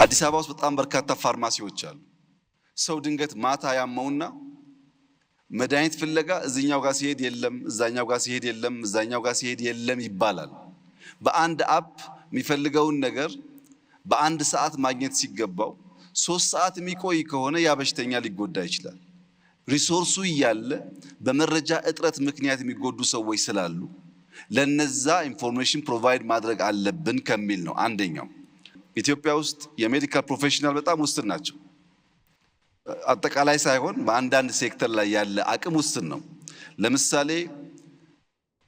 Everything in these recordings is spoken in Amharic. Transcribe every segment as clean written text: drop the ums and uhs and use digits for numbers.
አዲስ አበባ ውስጥ በጣም በርካታ ፋርማሲዎች አሉ። ሰው ድንገት ማታ ያመውና መድኃኒት ፍለጋ እዚህኛው ጋር ሲሄድ የለም፣ እዛኛው ጋር ሲሄድ የለም፣ እዛኛው ጋር ሲሄድ የለም ይባላል። በአንድ አፕ የሚፈልገውን ነገር በአንድ ሰዓት ማግኘት ሲገባው 3 ሰዓት የሚቆይ ከሆነ ያ በሽተኛ ሊጎዳ ይችላል። ሪሶርሱ እያለ በመረጃ እጥረት ምክንያት የሚጎዱ ሰዎች ስላሉ ለነዛ ኢንፎርሜሽን ፕሮቫይድ ማድረግ አለብን ከሚል ነው አንደኛው። ኢትዮጵያ ውስጥ የሜዲካል ፕሮፌሽናል በጣም ውስን ናቸው። አጠቃላይ ሳይሆን በአንዳንድ ሴክተር ላይ ያለ አቅም ውስን ነው። ለምሳሌ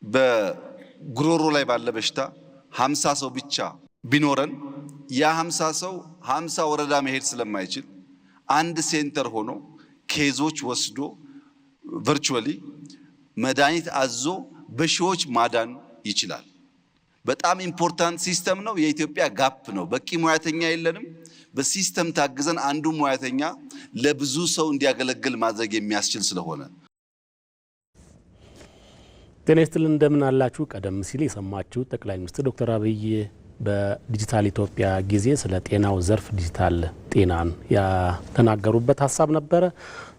በጉሮሮ ላይ ባለ በሽታ 50 ሰው ብቻ ቢኖረን ያ 50 ሰው 50 ወረዳ መሄድ ስለማይችል አንድ ሴንተር ሆኖ ኬዞች ወስዶ ቨርቹዋሊ መድኃኒት አዞ በሺዎች ማዳን ይችላል። በጣም ኢምፖርታንት ሲስተም ነው። የኢትዮጵያ ጋፕ ነው። በቂ ሙያተኛ የለንም። በሲስተም ታግዘን አንዱ ሙያተኛ ለብዙ ሰው እንዲያገለግል ማድረግ የሚያስችል ስለሆነ ጤና ይስጥልን እንደምን አላችሁ። ቀደም ሲል የሰማችሁ ጠቅላይ ሚኒስትር ዶክተር አብይ በዲጂታል ኢትዮጵያ ጊዜ ስለ ጤናው ዘርፍ ዲጂታል ጤናን ያተናገሩበት ሀሳብ ነበረ።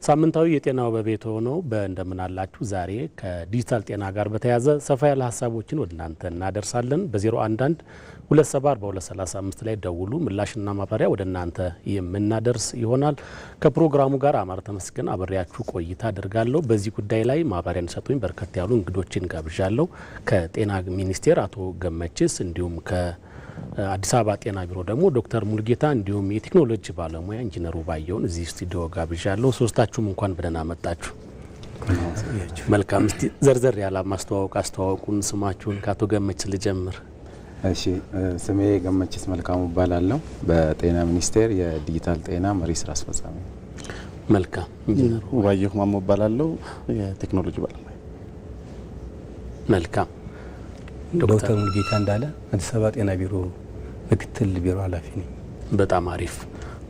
ሳምንታዊ የጤናው በቤት ሆነው እንደምን አላችሁ ዛሬ ከዲጂታል ጤና ጋር በተያያዘ ሰፋ ያለ ሀሳቦችን ወደ እናንተ እናደርሳለን። በ011 274 ላይ ደውሉ። ምላሽና ማብራሪያ ወደ እናንተ የምናደርስ ይሆናል። ከፕሮግራሙ ጋር አማረ ተመስገን አብሬያችሁ ቆይታ አደርጋለሁ። በዚህ ጉዳይ ላይ ማብራሪያ እንዲሰጡኝ በርከት ያሉ እንግዶችን ጋብዣለሁ። ከጤና ሚኒስቴር አቶ ገመችስ እንዲሁም ከአዲስ አበባ ጤና ቢሮ ደግሞ ዶክተር ሙልጌታ እንዲሁም የቴክኖሎጂ ባለሙያ ኢንጂነሩ ባየውን እዚህ ስቱዲዮ ጋብዣለሁ። ሶስታችሁም እንኳን በደህና መጣችሁ። መልካም። እስቲ ዘርዘር ያለ ማስተዋወቅ አስተዋወቁን፣ ስማችሁን ከአቶ ገመችስ ልጀምር። እሺ፣ ስሜ ገመችስ መልካሙ እባላለሁ። በጤና ሚኒስቴር የዲጂታል ጤና መሪ ስራ አስፈጻሚ። መልካም። ኢንጂነሩ ባየሁ ማሞ እባላለሁ፣ የቴክኖሎጂ ባለሙያ። መልካም። ዶክተር ሙልጌታ እንዳለ አዲስ አበባ ጤና ቢሮ ምክትል ቢሮ ኃላፊ ነኝ። በጣም አሪፍ።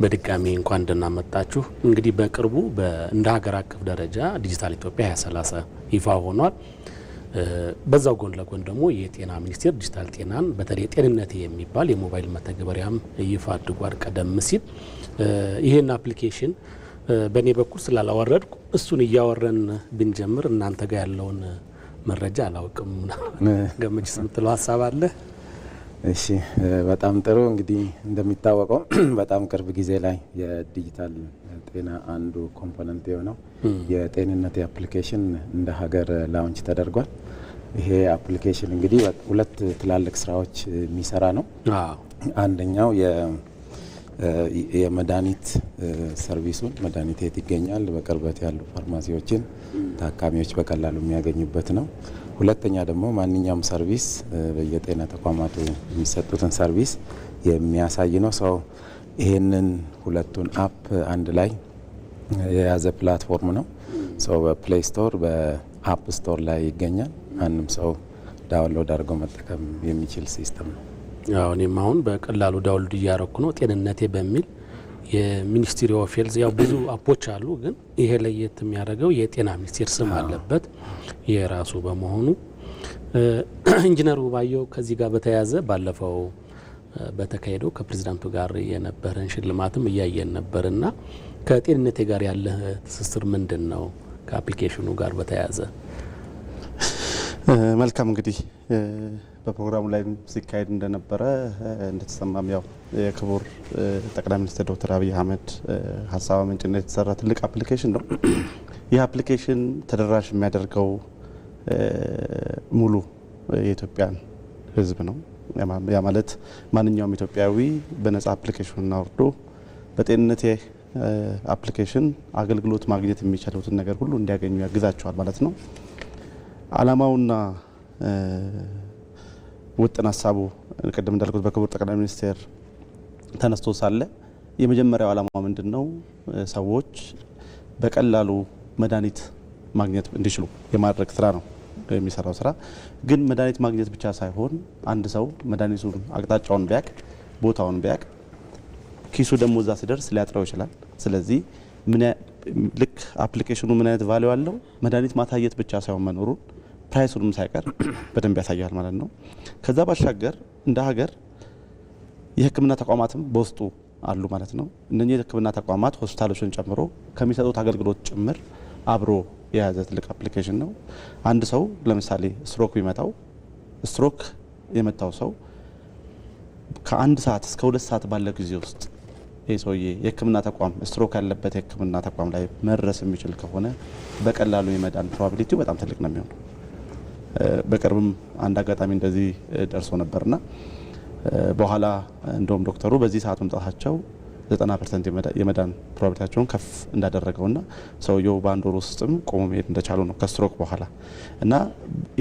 በድጋሚ እንኳን ደህና መጣችሁ። እንግዲህ በቅርቡ እንደ ሀገር አቀፍ ደረጃ ዲጂታል ኢትዮጵያ 2030 ይፋ ሆኗል። በዛው ጎን ለጎን ደግሞ የጤና ሚኒስቴር ዲጂታል ጤናን በተለይ ጤንነቴ የሚባል የሞባይል መተግበሪያም ይፋ አድርጓል። ቀደም ሲል ይሄን አፕሊኬሽን በእኔ በኩል ስላላወረድኩ እሱን እያወረን ብንጀምር እናንተ ጋር ያለውን መረጃ አላውቅም። ገመችስ የምትለው ሀሳብ አለ? እሺ፣ በጣም ጥሩ። እንግዲህ እንደሚታወቀው በጣም ቅርብ ጊዜ ላይ የዲጂታል ጤና አንዱ ኮምፖነንት የሆነው የጤንነት አፕሊኬሽን እንደ ሀገር ላውንች ተደርጓል። ይሄ አፕሊኬሽን እንግዲህ ሁለት ትላልቅ ስራዎች የሚሰራ ነው። አንደኛው የመድኃኒት ሰርቪሱን መድኃኒት የት ይገኛል በቅርበት ያሉ ፋርማሲዎችን ታካሚዎች በቀላሉ የሚያገኙበት ነው። ሁለተኛ ደግሞ ማንኛውም ሰርቪስ በየጤና ተቋማቱ የሚሰጡትን ሰርቪስ የሚያሳይ ነው። ሰው ይሄንን ሁለቱን አፕ አንድ ላይ የያዘ ፕላትፎርም ነው። ሰው በፕሌይ ስቶር በአፕ ስቶር ላይ ይገኛል። ማንም ሰው ዳውንሎድ አድርጎ መጠቀም የሚችል ሲስተም ነው። እኔም አሁን በቀላሉ ዳውንሎድ እያረኩ ነው። ጤንነቴ በሚል የሚኒስትሪ ኦፍ ሄልዝ ያው ብዙ አፖች አሉ፣ ግን ይሄ ለየት የሚያደርገው የጤና ሚኒስቴር ስም አለበት የራሱ በመሆኑ። ኢንጂነሩ ባየው ከዚህ ጋር በተያያዘ ባለፈው በተካሄደው ከፕሬዝዳንቱ ጋር የነበረን ሽልማትም እያየን ነበርና ከጤንነቴ ጋር ያለ ትስስር ምንድን ነው? ከአፕሊኬሽኑ ጋር በተያያዘ መልካም። እንግዲህ በፕሮግራሙ ላይ ሲካሄድ እንደነበረ እንደተሰማም ያው የክቡር ጠቅላይ ሚኒስትር ዶክተር አብይ አህመድ ሀሳብ አመንጭነት የተሰራ ትልቅ አፕሊኬሽን ነው። ይህ አፕሊኬሽን ተደራሽ የሚያደርገው ሙሉ የኢትዮጵያን ሕዝብ ነው። ያ ማለት ማንኛውም ኢትዮጵያዊ በነጻ አፕሊኬሽኑን አውርዶ በጤንነቴ አፕሊኬሽን አገልግሎት ማግኘት የሚችሉትን ነገር ሁሉ እንዲያገኙ ያግዛቸዋል ማለት ነው። ዓላማውና ውጥን ሀሳቡ ቅድም እንዳልኩት በክቡር ጠቅላይ ሚኒስቴር ተነስቶ ሳለ የመጀመሪያው ዓላማው ምንድነው? ሰዎች በቀላሉ መድኃኒት ማግኘት እንዲችሉ የማድረግ ስራ ነው የሚሰራው ስራ። ግን መድኃኒት ማግኘት ብቻ ሳይሆን አንድ ሰው መድኃኒቱን አቅጣጫውን ቢያቅ ቦታውን ቢያቅ ኪሱ ደግሞ እዛ ሲደርስ ሊያጥረው ይችላል። ስለዚህ ልክ አፕሊኬሽኑ ምን አይነት ቫልዩ አለው? መድኃኒት ማታየት ብቻ ሳይሆን መኖሩን ፕራይሱንም ሳይቀር በደንብ ያሳያል ማለት ነው። ከዛ ባሻገር እንደ ሀገር የሕክምና ተቋማትም በውስጡ አሉ ማለት ነው። እነኚህ የሕክምና ተቋማት ሆስፒታሎችን ጨምሮ ከሚሰጡት አገልግሎት ጭምር አብሮ የያዘ ትልቅ አፕሊኬሽን ነው። አንድ ሰው ለምሳሌ ስትሮክ ቢመጣው ስትሮክ የመጣው ሰው ከ1 ሰዓት እስከ 2 ሰዓት ባለ ጊዜ ውስጥ ይህ ሰውዬ የሕክምና ተቋም ስትሮክ ያለበት የሕክምና ተቋም ላይ መድረስ የሚችል ከሆነ በቀላሉ የመዳን ፕሮባቢሊቲው በጣም ትልቅ ነው የሚሆነው። በቅርብም አንድ አጋጣሚ እንደዚህ ደርሶ ነበርና በኋላ እንደውም ዶክተሩ በዚህ ሰዓት መምጣታቸው 90% የመዳን ፕሮባቢሊቲያቸውን ከፍ እንዳደረገውና ሰውየው በአንድ ወር ውስጥም ቆሞ መሄድ እንደቻሉ ነው ከስትሮክ በኋላ። እና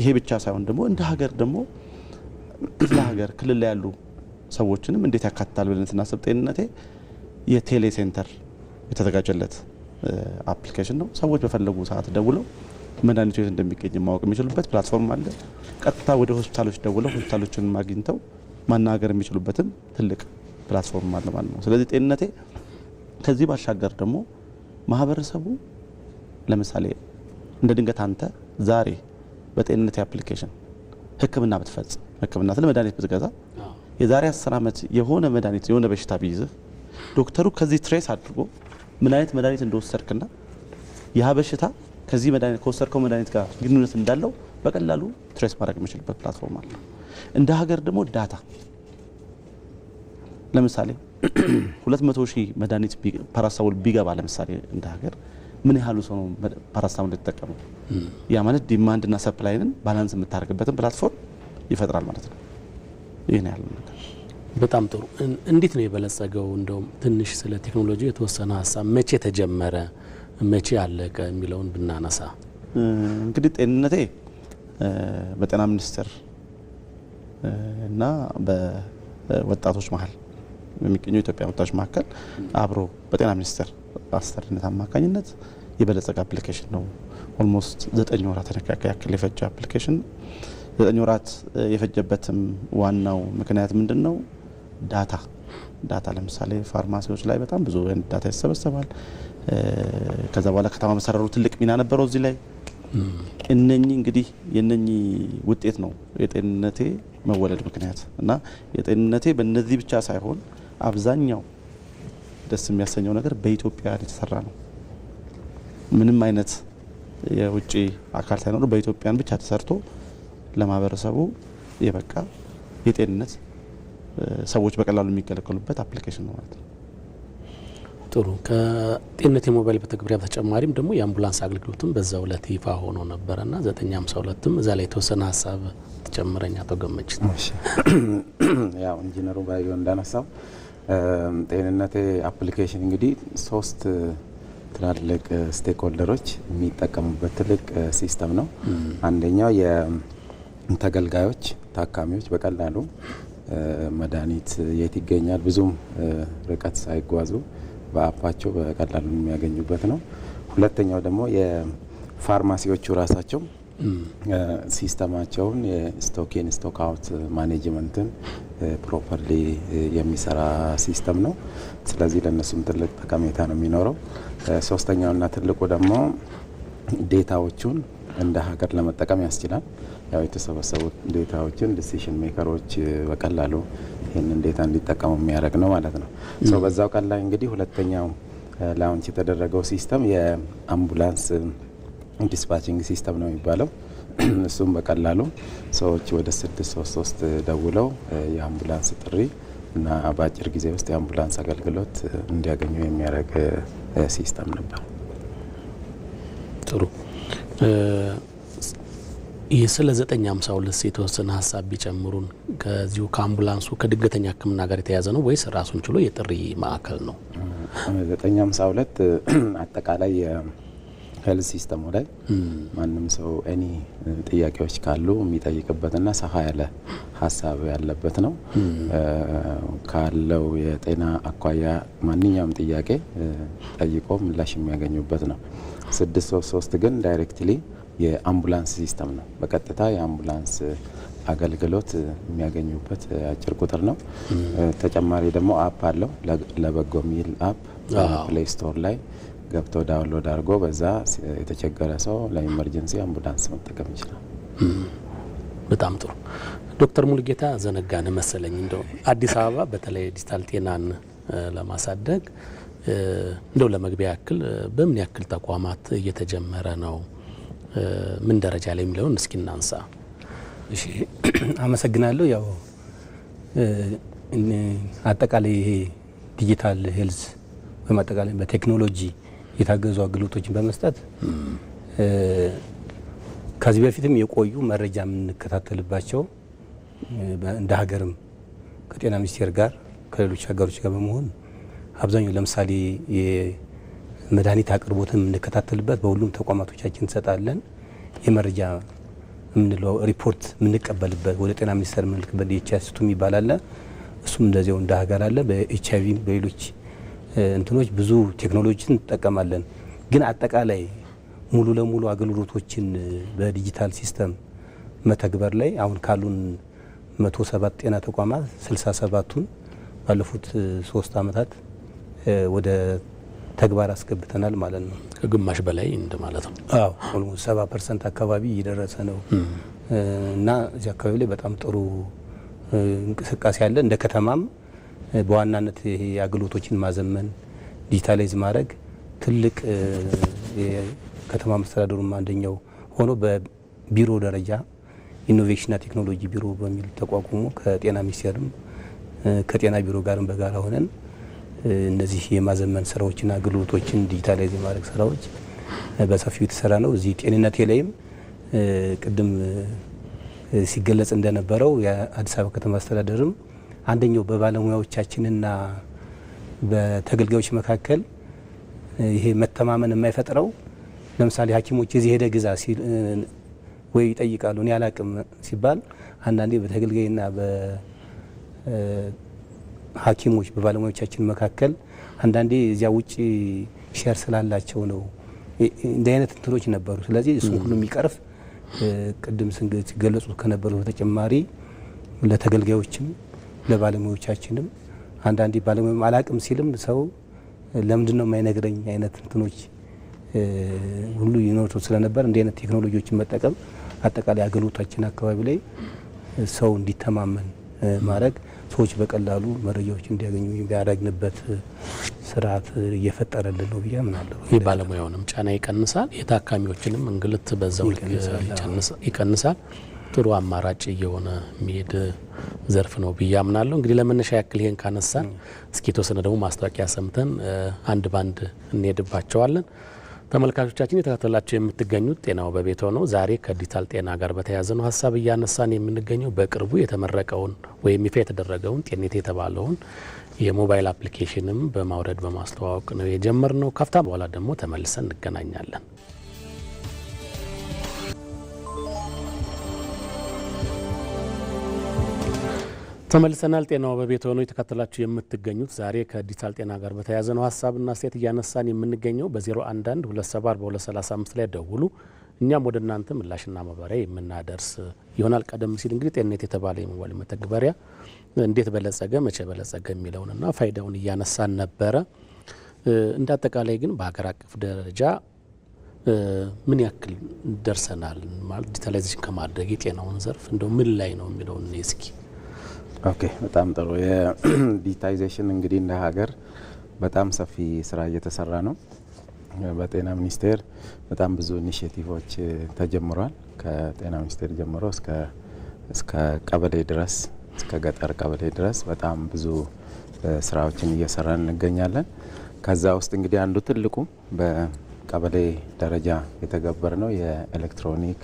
ይሄ ብቻ ሳይሆን ደግሞ እንደ ሀገር ደግሞ ክፍለ ሀገር ክልል ላይ ያሉ ሰዎችንም እንዴት ያካትታል ብለን ስናስብ ጤንነቴ የቴሌ ሴንተር የተዘጋጀለት አፕሊኬሽን ነው። ሰዎች በፈለጉ ሰዓት ደውለው መድኃኒቱ የት እንደሚገኝ ማወቅ የሚችሉበት ፕላትፎርም አለ። ቀጥታ ወደ ሆስፒታሎች ደውለው ሆስፒታሎችን አግኝተው ማናገር የሚችሉበትም ትልቅ ፕላትፎርም አለ ማለት ነው። ስለዚህ ጤንነቴ ከዚህ ባሻገር ደግሞ ማህበረሰቡ ለምሳሌ እንደ ድንገት አንተ ዛሬ በጤንነቴ አፕሊኬሽን ሕክምና ብትፈጽም ሕክምና ስለ መድኃኒት ብትገዛ የዛሬ 10 ዓመት የሆነ መድኃኒት የሆነ በሽታ ቢይዝህ ዶክተሩ ከዚህ ትሬስ አድርጎ ምን አይነት መድኃኒት እንደወሰድክና ያ በሽታ ከዚህ መድኃኒት ከወሰድከው መድኃኒት ጋር ግንኙነት እንዳለው በቀላሉ ትሬስ ማድረግ የሚችልበት ፕላትፎርም አለ። እንደ ሀገር ደግሞ ዳታ ለምሳሌ 200,000 መድኃኒት ፓራስታሞል ቢገባ ለምሳሌ እንደ ሀገር ምን ያህሉ ሰው ነው ፓራስታሞል የተጠቀመው? ያ ማለት ዲማንድ እና ሰፕላይንን ባላንስ የምታደርግበትን ፕላትፎርም ይፈጥራል ማለት ነው። ይሄን ያህል ነገር በጣም ጥሩ። እንዴት ነው የበለጸገው? እንደውም ትንሽ ስለ ቴክኖሎጂ የተወሰነ ሀሳብ መቼ ተጀመረ፣ መቼ አለቀ የሚለውን ብናነሳ። እንግዲህ ጤንነቴ በጤና ሚኒስቴር እና በወጣቶች መሀል በሚገኙ የኢትዮጵያ ወጣቶች መካከል አብሮ በጤና ሚኒስቴር አስተዳደርነት አማካኝነት የበለጸገ አፕሊኬሽን ነው። ኦልሞስት 9 ወራት ያክል የፈጀ አፕሊኬሽን። 9 ወራት የፈጀበትም ዋናው ምክንያት ምንድን ነው? ዳታ ለምሳሌ ፋርማሲዎች ላይ በጣም ብዙ ዳታ ይሰበሰባል። ከዛ በኋላ ከተማ መሰረሩ ትልቅ ሚና ነበረው እዚህ ላይ። እነኚህ እንግዲህ የነኚህ ውጤት ነው የጤንነቴ መወለድ ምክንያት እና የጤንነቴ በእነዚህ ብቻ ሳይሆን አብዛኛው ደስ የሚያሰኘው ነገር በኢትዮጵያ የተሰራ ነው። ምንም አይነት የውጭ አካል ሳይኖር በኢትዮጵያን ብቻ ተሰርቶ ለማህበረሰቡ የበቃ የጤንነት ሰዎች በቀላሉ የሚገለገሉበት አፕሊኬሽን ነው ማለት ነው። ጥሩ። ከጤንነት የሞባይል መተግበሪያ በተጨማሪም ደግሞ የአምቡላንስ አገልግሎትም በዛው ዕለት ይፋ ሆኖ ነበረና 952ም እዛ ላይ የተወሰነ ሀሳብ ተጨምረኛ ተገመች። ያው ኢንጂነሩ ባዩ እንዳነሳው ጤንነቴ አፕሊኬሽን እንግዲህ 3 ትላልቅ ስቴክሆልደሮች የሚጠቀሙበት ትልቅ ሲስተም ነው። አንደኛው የተገልጋዮች ታካሚዎች በቀላሉ መድኃኒት የት ይገኛል ብዙም ርቀት ሳይጓዙ በአፓቸው በቀላሉ የሚያገኙበት ነው። ሁለተኛው ደግሞ የፋርማሲዎቹ ራሳቸው ሲስተማቸውን የስቶክ አውት ማኔጅመንትን ፕሮፐርሊ የሚሰራ ሲስተም ነው። ስለዚህ ለነሱም ትልቅ ጠቀሜታ ነው የሚኖረው። ሶስተኛውና ትልቁ ደግሞ ዴታዎቹን እንደ ሀገር ለመጠቀም ያስችላል። ያው የተሰበሰቡት ዴታዎችን ዲሲሽን ሜከሮች በቀላሉ ይህንን ዴታ እንዲጠቀሙ የሚያደርግ ነው ማለት ነው። በዛው ቀን ላይ እንግዲህ ሁለተኛው ላውንች የተደረገው ሲስተም የአምቡላንስ ዲስፓቺንግ ሲስተም ነው የሚባለው። እሱም በቀላሉ ሰዎች ወደ 633 ደውለው የአምቡላንስ ጥሪ እና በአጭር ጊዜ ውስጥ የአምቡላንስ አገልግሎት እንዲያገኙ የሚያደርግ ሲስተም ነበር። ጥሩ። ይህ ስለ 952 የተወሰነ ሀሳብ ቢጨምሩን። ከዚሁ ከአምቡላንሱ ከድንገተኛ ሕክምና ጋር የተያያዘ ነው ወይስ ራሱን ችሎ የጥሪ ማዕከል ነው? 952 አጠቃላይ ሄልዝ ሲስተሙ ላይ ማንም ሰው ኤኒ ጥያቄዎች ካሉ የሚጠይቅበትና ሰፋ ያለ ሀሳብ ያለበት ነው። ካለው የጤና አኳያ ማንኛውም ጥያቄ ጠይቆ ምላሽ የሚያገኙበት ነው። 633 ግን ዳይሬክትሊ የአምቡላንስ ሲስተም ነው። በቀጥታ የአምቡላንስ አገልግሎት የሚያገኙበት አጭር ቁጥር ነው። ተጨማሪ ደግሞ አፕ አለው። ለበጎ ሚል አፕ ፕሌይ ስቶር ላይ ገብቶ ዳውንሎድ አድርጎ በዛ የተቸገረ ሰው ለኢመርጀንሲ አምቡላንስ መጠቀም ይችላል። በጣም ጥሩ። ዶክተር ሙሉጌታ ዘነጋን መሰለኝ እንደው አዲስ አበባ በተለይ ዲጂታል ጤናን ለማሳደግ እንደው ለመግቢያ ያክል በምን ያክል ተቋማት እየተጀመረ ነው? ምን ደረጃ ላይ የሚለውን እስኪ እናንሳ። እሺ አመሰግናለሁ። ያው አጠቃላይ ይሄ ዲጂታል ሄልዝ ወይም አጠቃላይ በቴክኖሎጂ የታገዙ አገልግሎቶችን በመስጠት ከዚህ በፊትም የቆዩ መረጃ የምንከታተልባቸው እንደ ሀገርም ከጤና ሚኒስቴር ጋር ከሌሎች ሀገሮች ጋር በመሆን አብዛኛው ለምሳሌ የመድኃኒት አቅርቦትን የምንከታተልበት በሁሉም ተቋማቶቻችን እንሰጣለን። የመረጃ የምንለው ሪፖርት የምንቀበልበት ወደ ጤና ሚኒስቴር የምንልክበት የኤችአይቪ የሚባል አለ። እሱም እንደዚያው እንደ ሀገር አለ። በኤችአይቪ በሌሎች እንትኖች ብዙ ቴክኖሎጂን እንጠቀማለን። ግን አጠቃላይ ሙሉ ለሙሉ አገልግሎቶችን በዲጂታል ሲስተም መተግበር ላይ አሁን ካሉን 107 ጤና ተቋማት 67ቱን ባለፉት 3 አመታት ወደ ተግባር አስገብተናል ማለት ነው። ከግማሽ በላይ እንደማለት ነው። አዎ ኦልሞስት 70% አካባቢ እየደረሰ ነው እና እዚህ አካባቢ ላይ በጣም ጥሩ እንቅስቃሴ አለ። እንደ ከተማም በዋናነት ይሄ አገልግሎቶችን ማዘመን ዲጂታላይዝ ማድረግ ትልቅ የከተማ መስተዳድሩም አንደኛው ሆኖ በቢሮ ደረጃ ኢኖቬሽንና ቴክኖሎጂ ቢሮ በሚል ተቋቁሞ ከጤና ሚኒስቴርም ከጤና ቢሮ ጋርም በጋራ ሆነን እነዚህ የማዘመን ስራዎችና አገልግሎቶችን ዲጂታላይዝ የማድረግ ስራዎች በሰፊው የተሰራ ነው። እዚህ ጤንነቴ ላይም ቅድም ሲገለጽ እንደነበረው የአዲስ አበባ ከተማ አስተዳደርም አንደኛው በባለሙያዎቻችንና በተገልጋዮች መካከል ይሄ መተማመን የማይፈጥረው ለምሳሌ ሐኪሞች እዚህ ሄደ ግዛ ሲል ወይ ይጠይቃሉ እኔ አላቅም ሲባል አንዳንዴ በተገልጋይና በሐኪሞች በባለሙያዎቻችን መካከል አንዳንዴ እዚያ ውጪ ሼር ስላላቸው ነው እንዲህ አይነት እንትኖች ነበሩ። ስለዚህ እሱን ሁሉ የሚቀርፍ ቅድም ሲገለጹ ከነበሩ በተጨማሪ ለተገልጋዮችም ለባለሙያዎቻችንም አንዳንዴ ባለሙያ አላቅም ሲልም ሰው ለምንድነው የማይነግረኝ አይነት እንትኖች ሁሉ ይኖርቱ ስለነበር እንዲህ አይነት ቴክኖሎጂዎችን መጠቀም አጠቃላይ አገልግሎታችን አካባቢ ላይ ሰው እንዲተማመን ማድረግ ሰዎች በቀላሉ መረጃዎች እንዲያገኙ የሚያደርግበት ስርዓት እየፈጠረልን ነው ብዬ አምናለሁ። የባለሙያውንም ጫና ይቀንሳል፣ የታካሚዎችንም እንግልት በዛው ይቀንሳል። ጥሩ አማራጭ እየሆነ የሚሄድ ዘርፍ ነው ብዬ አምናለሁ። እንግዲህ ለመነሻ ያክል ይሄን ካነሳን እስኪ ተወሰነ ደግሞ ማስታወቂያ ሰምተን አንድ ባንድ እንሄድባቸዋለን። ተመልካቾቻችን የተከታተላችሁ የምትገኙት ጤናው በቤቶ ነው። ዛሬ ከዲጂታል ጤና ጋር በተያያዘ ነው ሀሳብ እያነሳን የምንገኘው። በቅርቡ የተመረቀውን ወይም ይፋ የተደረገውን ጤንነት የተባለውን የሞባይል አፕሊኬሽንም በማውረድ በማስተዋወቅ ነው የጀመርነው። ካፍታ በኋላ ደግሞ ተመልሰን እንገናኛለን። ተመልሰናል። ጤናው በቤት ሆኖ የተከታተላችሁ የምትገኙት ዛሬ ከዲጂታል ጤና ጋር በተያያዘ ነው ሀሳብና አስተያየት እያነሳን የምንገኘው። በ011 274 ላይ ደውሉ። እኛም ወደ እናንተ ምላሽና ማብራሪያ የምናደርስ ይሆናል። ቀደም ሲል እንግዲህ ጤንነት የተባለ የሞባይል መተግበሪያ እንዴት በለጸገ መቼ በለጸገ የሚለውንና ፋይዳውን እያነሳን ነበረ። እንደ አጠቃላይ ግን በሀገር አቀፍ ደረጃ ምን ያክል ደርሰናል ማለት ዲጂታላይዜሽን ከማድረግ የጤናውን ዘርፍ እንደው ምን ላይ ነው የሚለውን እስኪ። ኦኬ በጣም ጥሩ። የዲጂታይዜሽን እንግዲህ እንደ ሀገር በጣም ሰፊ ስራ እየተሰራ ነው። በጤና ሚኒስቴር በጣም ብዙ ኢኒሼቲቮች ተጀምሯል። ከጤና ሚኒስቴር ጀምሮ እስከ ቀበሌ ድረስ እስከ ገጠር ቀበሌ ድረስ በጣም ብዙ ስራዎችን እየሰራን እንገኛለን። ከዛ ውስጥ እንግዲህ አንዱ ትልቁ በቀበሌ ደረጃ የተገበር ነው የኤሌክትሮኒክ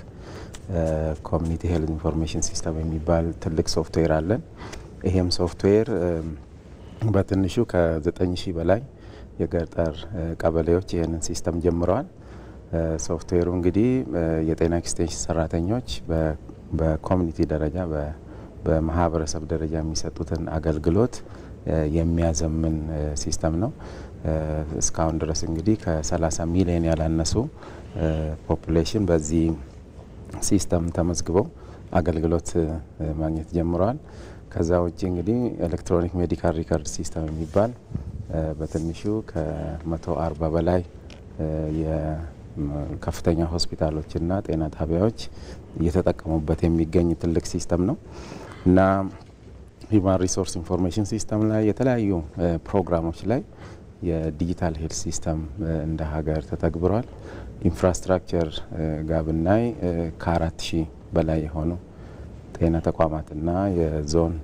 ኮሚኒቲ ሄልዝ ኢንፎርሜሽን ሲስተም የሚባል ትልቅ ሶፍትዌር አለን። ይሄም ሶፍትዌር በትንሹ ከ9000 በላይ የገጠር ቀበሌዎች ይህንን ሲስተም ጀምረዋል። ሶፍትዌሩ እንግዲህ የጤና ኤክስቴንሽን ሰራተኞች በኮሚኒቲ ደረጃ በማህበረሰብ ደረጃ የሚሰጡትን አገልግሎት የሚያዘምን ሲስተም ነው። እስካሁን ድረስ እንግዲህ ከ30 ሚሊዮን ያላነሱ ፖፑሌሽን በዚህ ሲስተም ተመዝግበው አገልግሎት ማግኘት ጀምረዋል። ከዛ ውጭ እንግዲህ ኤሌክትሮኒክ ሜዲካል ሪከርድ ሲስተም የሚባል በትንሹ ከ140 በላይ የከፍተኛ ሆስፒታሎችና ጤና ጣቢያዎች እየተጠቀሙበት የሚገኝ ትልቅ ሲስተም ነው እና ሂውማን ሪሶርስ ኢንፎርሜሽን ሲስተም ላይ የተለያዩ ፕሮግራሞች ላይ የዲጂታል ሄልት ሲስተም እንደ ሀገር ተተግብሯል። ኢንፍራስትራክቸር ጋር ብናይ ከ4000 በላይ የሆኑ ጤና ተቋማትና የዞን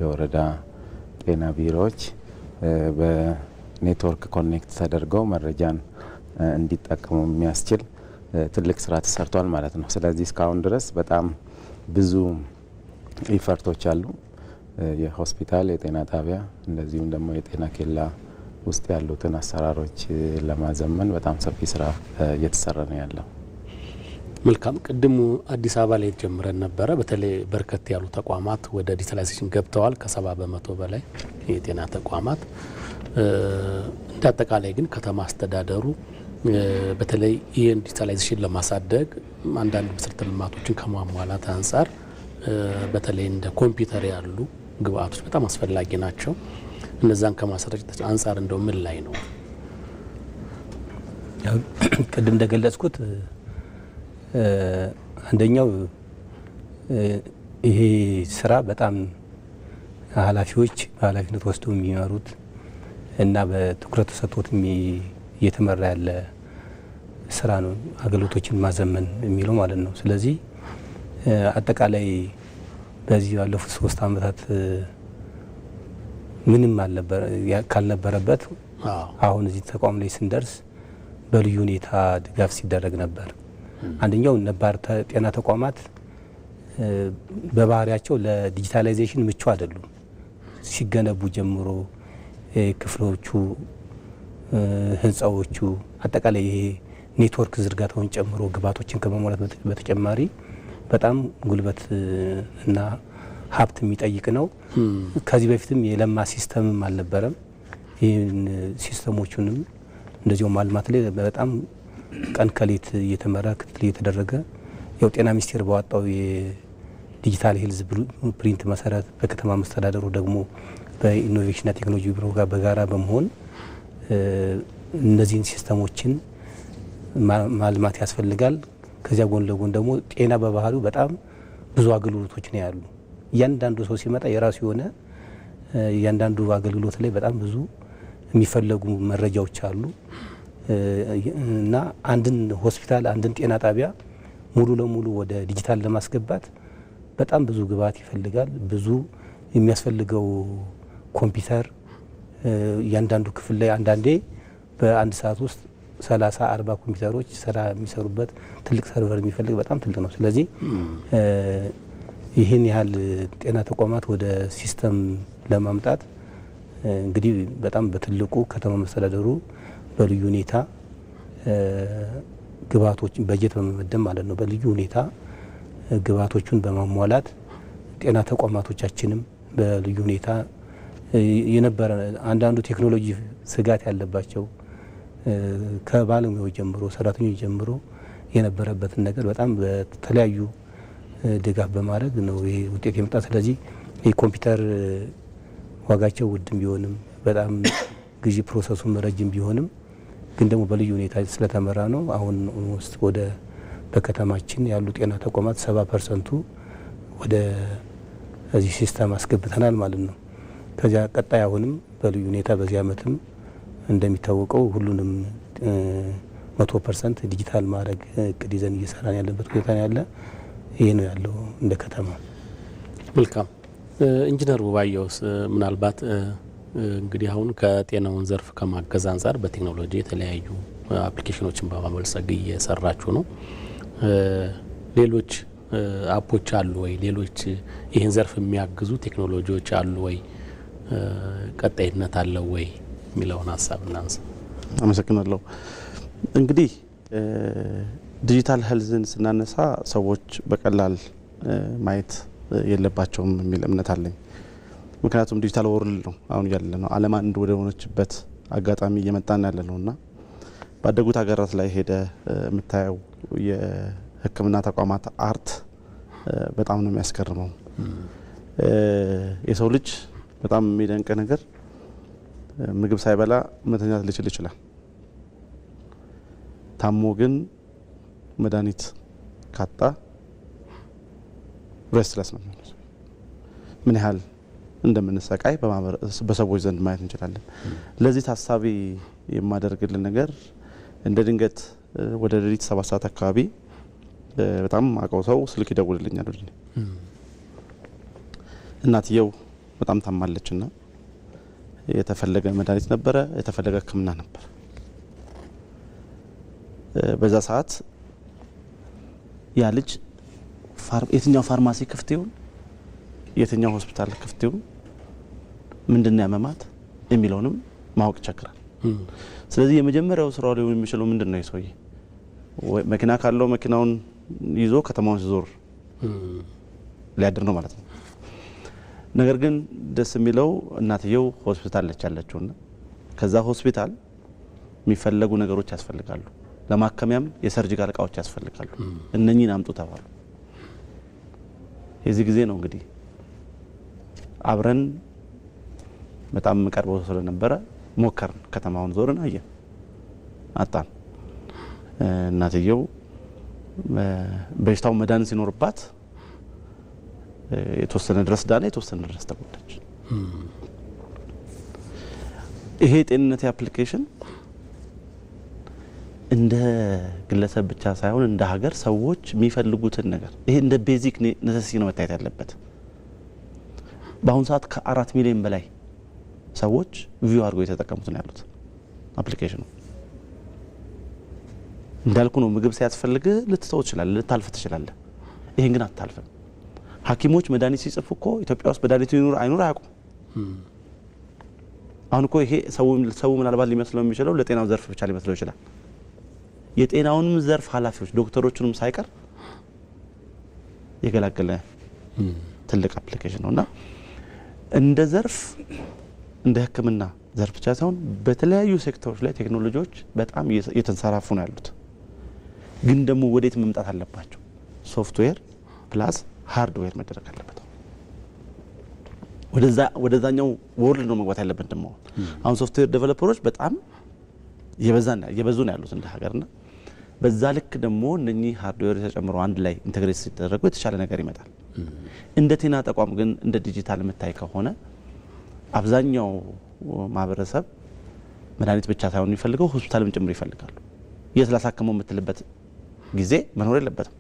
የወረዳ ጤና ቢሮዎች በኔትወርክ ኮኔክት ተደርገው መረጃን እንዲጠቀሙ የሚያስችል ትልቅ ስራ ተሰርቷል ማለት ነው። ስለዚህ እስካሁን ድረስ በጣም ብዙ ኢፈርቶች አሉ። የሆስፒታል፣ የጤና ጣቢያ እንደዚሁም ደግሞ የጤና ኬላ ውስጥ ያሉትን አሰራሮች ለማዘመን በጣም ሰፊ ስራ እየተሰራ ነው ያለው። መልካም። ቅድሙ አዲስ አበባ ላይ ጀምረን ነበረ። በተለይ በርከት ያሉ ተቋማት ወደ ዲጂታላይዜሽን ገብተዋል። ከ70 በመቶ በላይ የጤና ተቋማት። እንደ አጠቃላይ ግን ከተማ አስተዳደሩ በተለይ ይህን ዲጂታላይዜሽን ለማሳደግ አንዳንድ መሰረተ ልማቶችን ከማሟላት አንጻር በተለይ እንደ ኮምፒውተር ያሉ ግብአቶች በጣም አስፈላጊ ናቸው። እነዛን ከማሰራጨት አንጻር እንደው ምን ላይ ነው? ቅድም እንደገለጽኩት አንደኛው ይሄ ስራ በጣም ኃላፊዎች በኃላፊነት ወስደው የሚመሩት እና በትኩረት ተሰጥቶት እየተመራ ያለ ስራ ነው። አገልግሎቶችን ማዘመን የሚለው ማለት ነው። ስለዚህ አጠቃላይ በዚህ ባለፉት 3 አመታት ምንም ካልነበረበት አሁን እዚህ ተቋም ላይ ስንደርስ በልዩ ሁኔታ ድጋፍ ሲደረግ ነበር። አንደኛው ነባር ጤና ተቋማት በባህሪያቸው ለዲጂታላይዜሽን ምቹ አይደሉም። ሲገነቡ ጀምሮ ክፍሎቹ፣ ህንፃዎቹ አጠቃላይ ይሄ ኔትወርክ ዝርጋታውን ጨምሮ ግብዓቶችን ከመሟላት በተጨማሪ በጣም ጉልበት እና ሀብት የሚጠይቅ ነው። ከዚህ በፊትም የለማ ሲስተምም አልነበረም። ይህን ሲስተሞቹንም እንደዚሁ ማልማት ላይ በጣም ቀን ከሌት እየተመራ ክትትል እየተደረገ ያው ጤና ሚኒስቴር ባወጣው የዲጂታል ሄልዝ ፕሪንት መሰረት በከተማ መስተዳደሩ ደግሞ በኢኖቬሽንና ቴክኖሎጂ ቢሮ ጋር በጋራ በመሆን እነዚህን ሲስተሞችን ማልማት ያስፈልጋል። ከዚያ ጎን ለጎን ደግሞ ጤና በባህሪው በጣም ብዙ አገልግሎቶች ነው ያሉ። እያንዳንዱ ሰው ሲመጣ የራሱ የሆነ እያንዳንዱ አገልግሎት ላይ በጣም ብዙ የሚፈለጉ መረጃዎች አሉ እና አንድን ሆስፒታል፣ አንድን ጤና ጣቢያ ሙሉ ለሙሉ ወደ ዲጂታል ለማስገባት በጣም ብዙ ግብዓት ይፈልጋል። ብዙ የሚያስፈልገው ኮምፒውተር እያንዳንዱ ክፍል ላይ አንዳንዴ በአንድ ሰዓት ውስጥ 30-40 ኮምፒውተሮች ስራ የሚሰሩበት ትልቅ ሰርቨር የሚፈልግ በጣም ትልቅ ነው። ስለዚህ ይህን ያህል ጤና ተቋማት ወደ ሲስተም ለማምጣት እንግዲህ በጣም በትልቁ ከተማ መስተዳደሩ በልዩ ሁኔታ ግብዓቶችን በጀት በመመደብ ማለት ነው በልዩ ሁኔታ ግብዓቶቹን በማሟላት ጤና ተቋማቶቻችንም በልዩ ሁኔታ የነበረ አንዳንዱ ቴክኖሎጂ ስጋት ያለባቸው ከባለሙያዎች ጀምሮ ሰራተኞች ጀምሮ የነበረበትን ነገር በጣም በተለያዩ ድጋፍ በማድረግ ነው ይሄ ውጤት የመጣ። ስለዚህ የኮምፒውተር ዋጋቸው ውድም ቢሆንም በጣም ግዢ ፕሮሰሱም ረጅም ቢሆንም ግን ደግሞ በልዩ ሁኔታ ስለተመራ ነው አሁን ውስጥ ወደ በከተማችን ያሉ ጤና ተቋማት 70% ወደ እዚህ ሲስተም አስገብተናል ማለት ነው። ከዚያ ቀጣይ አሁንም በልዩ ሁኔታ በዚህ አመትም እንደሚታወቀው ሁሉንም 100% ዲጂታል ማድረግ እቅድ ይዘን እየሰራን ያለበት ሁኔታ ያለ ይሄ ነው ያለው እንደ ከተማ። መልካም ኢንጂነር ውባየውስ ምናልባት እንግዲህ አሁን ከጤናውን ዘርፍ ከማገዝ አንጻር በቴክኖሎጂ የተለያዩ አፕሊኬሽኖችን በማበልጸግ እየሰራችሁ ነው። ሌሎች አፖች አሉ ወይ? ሌሎች ይህን ዘርፍ የሚያግዙ ቴክኖሎጂዎች አሉ ወይ? ቀጣይነት አለው ወይ የሚለውን ሀሳብ እናንሳ። አመሰግናለሁ። እንግዲህ ዲጂታል ሄልዝን ስናነሳ ሰዎች በቀላል ማየት የለባቸውም የሚል እምነት አለኝ። ምክንያቱም ዲጂታል ወርልድ ነው አሁን ያለ ነው። ዓለም አንድ ወደ ሆነችበት አጋጣሚ እየመጣን ያለ ነውና ባደጉት ሀገራት ላይ ሄደ የምታየው የሕክምና ተቋማት አርት በጣም ነው የሚያስገርመው። የሰው ልጅ በጣም የሚደንቅ ነገር ምግብ ሳይበላ መተኛት ሊችል ይችላል። ታሞ ግን መድኃኒት ካጣ ሬስትለስ ነው። ምን ያህል እንደምንሰቃይ በሰዎች ዘንድ ማየት እንችላለን። ለዚህ ታሳቢ የማደርግልን ነገር እንደ ድንገት ወደ ሌሊት 7 ሰዓት አካባቢ በጣም አውቀው ሰው ስልክ ይደውልልኛል ወደ እኔ። እናትየው በጣም ታማለችና የተፈለገ መድኃኒት ነበረ፣ የተፈለገ ሕክምና ነበር። በዛ ሰዓት ያ ልጅ የትኛው ፋርማሲ ክፍት ይሁን፣ የትኛው ሆስፒታል ክፍት ይሁን፣ ምንድነው ያመማት የሚለውንም ማወቅ ይቸግራል። ስለዚህ የመጀመሪያው ስራው ሊሆን የሚችለው ምንድነው የሰውዬ መኪና ካለው መኪናውን ይዞ ከተማውን ሲዞር ሊያድር ነው ማለት ነው። ነገር ግን ደስ የሚለው እናትየው ሆስፒታል ነች ያለችውና ከዛ ሆስፒታል የሚፈለጉ ነገሮች ያስፈልጋሉ። ለማከሚያም የሰርጂካል እቃዎች ያስፈልጋሉ። እነኚህን አምጡ ተባሉ። የዚህ ጊዜ ነው እንግዲህ አብረን በጣም ቀርበው ስለነበረ ሞከርን። ከተማውን ዞርን፣ አየን፣ አጣን። እናትየው በሽታው መዳን ሲኖርባት የተወሰነ ድረስ ዳነ፣ የተወሰነ ድረስ ተጎዳች። ይሄ ጤንነት አፕሊኬሽን እንደ ግለሰብ ብቻ ሳይሆን እንደ ሀገር ሰዎች የሚፈልጉትን ነገር ይሄ እንደ ቤዚክ ኔሴሲቲ ነው መታየት ያለበት። በአሁኑ ሰዓት ከ4 ሚሊዮን በላይ ሰዎች ቪው አድርገው የተጠቀሙት ነው ያሉት አፕሊኬሽኑ። እንዳልኩ ነው ምግብ ሲያስፈልግ ልትተው ትችላለህ፣ ልታልፍ ትችላለህ። ይሄን ግን አታልፍም። ሐኪሞች መድኃኒት ሲጽፉ እኮ ኢትዮጵያ ውስጥ መድኃኒቱ ይኑር አይኑር አያውቁም። አሁን እኮ ይሄ ሰው ምናልባት ሊመስለው የሚችለው ለጤናው ዘርፍ ብቻ ሊመስለው ይችላል። የጤናውንም ዘርፍ ኃላፊዎች ዶክተሮቹንም ሳይቀር የገላገለ ትልቅ አፕሊኬሽን ነውና እንደ ዘርፍ እንደ ሕክምና ዘርፍ ብቻ ሳይሆን በተለያዩ ሴክተሮች ላይ ቴክኖሎጂዎች በጣም እየተንሰራፉ ነው ያሉት። ግን ደግሞ ወዴት መምጣት አለባቸው? ሶፍትዌር ፕላስ ሃርድዌር መደረግ አለበት። ወደዛኛው ወርልድ ነው መግባት ያለበት። ደግሞ አሁን ሶፍትዌር ዴቨሎፐሮች በጣም የበዙ ነው ያሉት እንደ ሀገርና በዛ ልክ ደግሞ እነኚህ ሃርድዌር ተጨምሮ አንድ ላይ ኢንተግሬት ሲደረጉ የተሻለ ነገር ይመጣል። እንደ ጤና ተቋም ግን እንደ ዲጂታል የምታይ ከሆነ አብዛኛው ማህበረሰብ መድኃኒት ብቻ ሳይሆን የሚፈልገው ሆስፒታልም ጭምር ይፈልጋሉ። የት ላሳክመው የምትልበት ጊዜ መኖር የለበትም።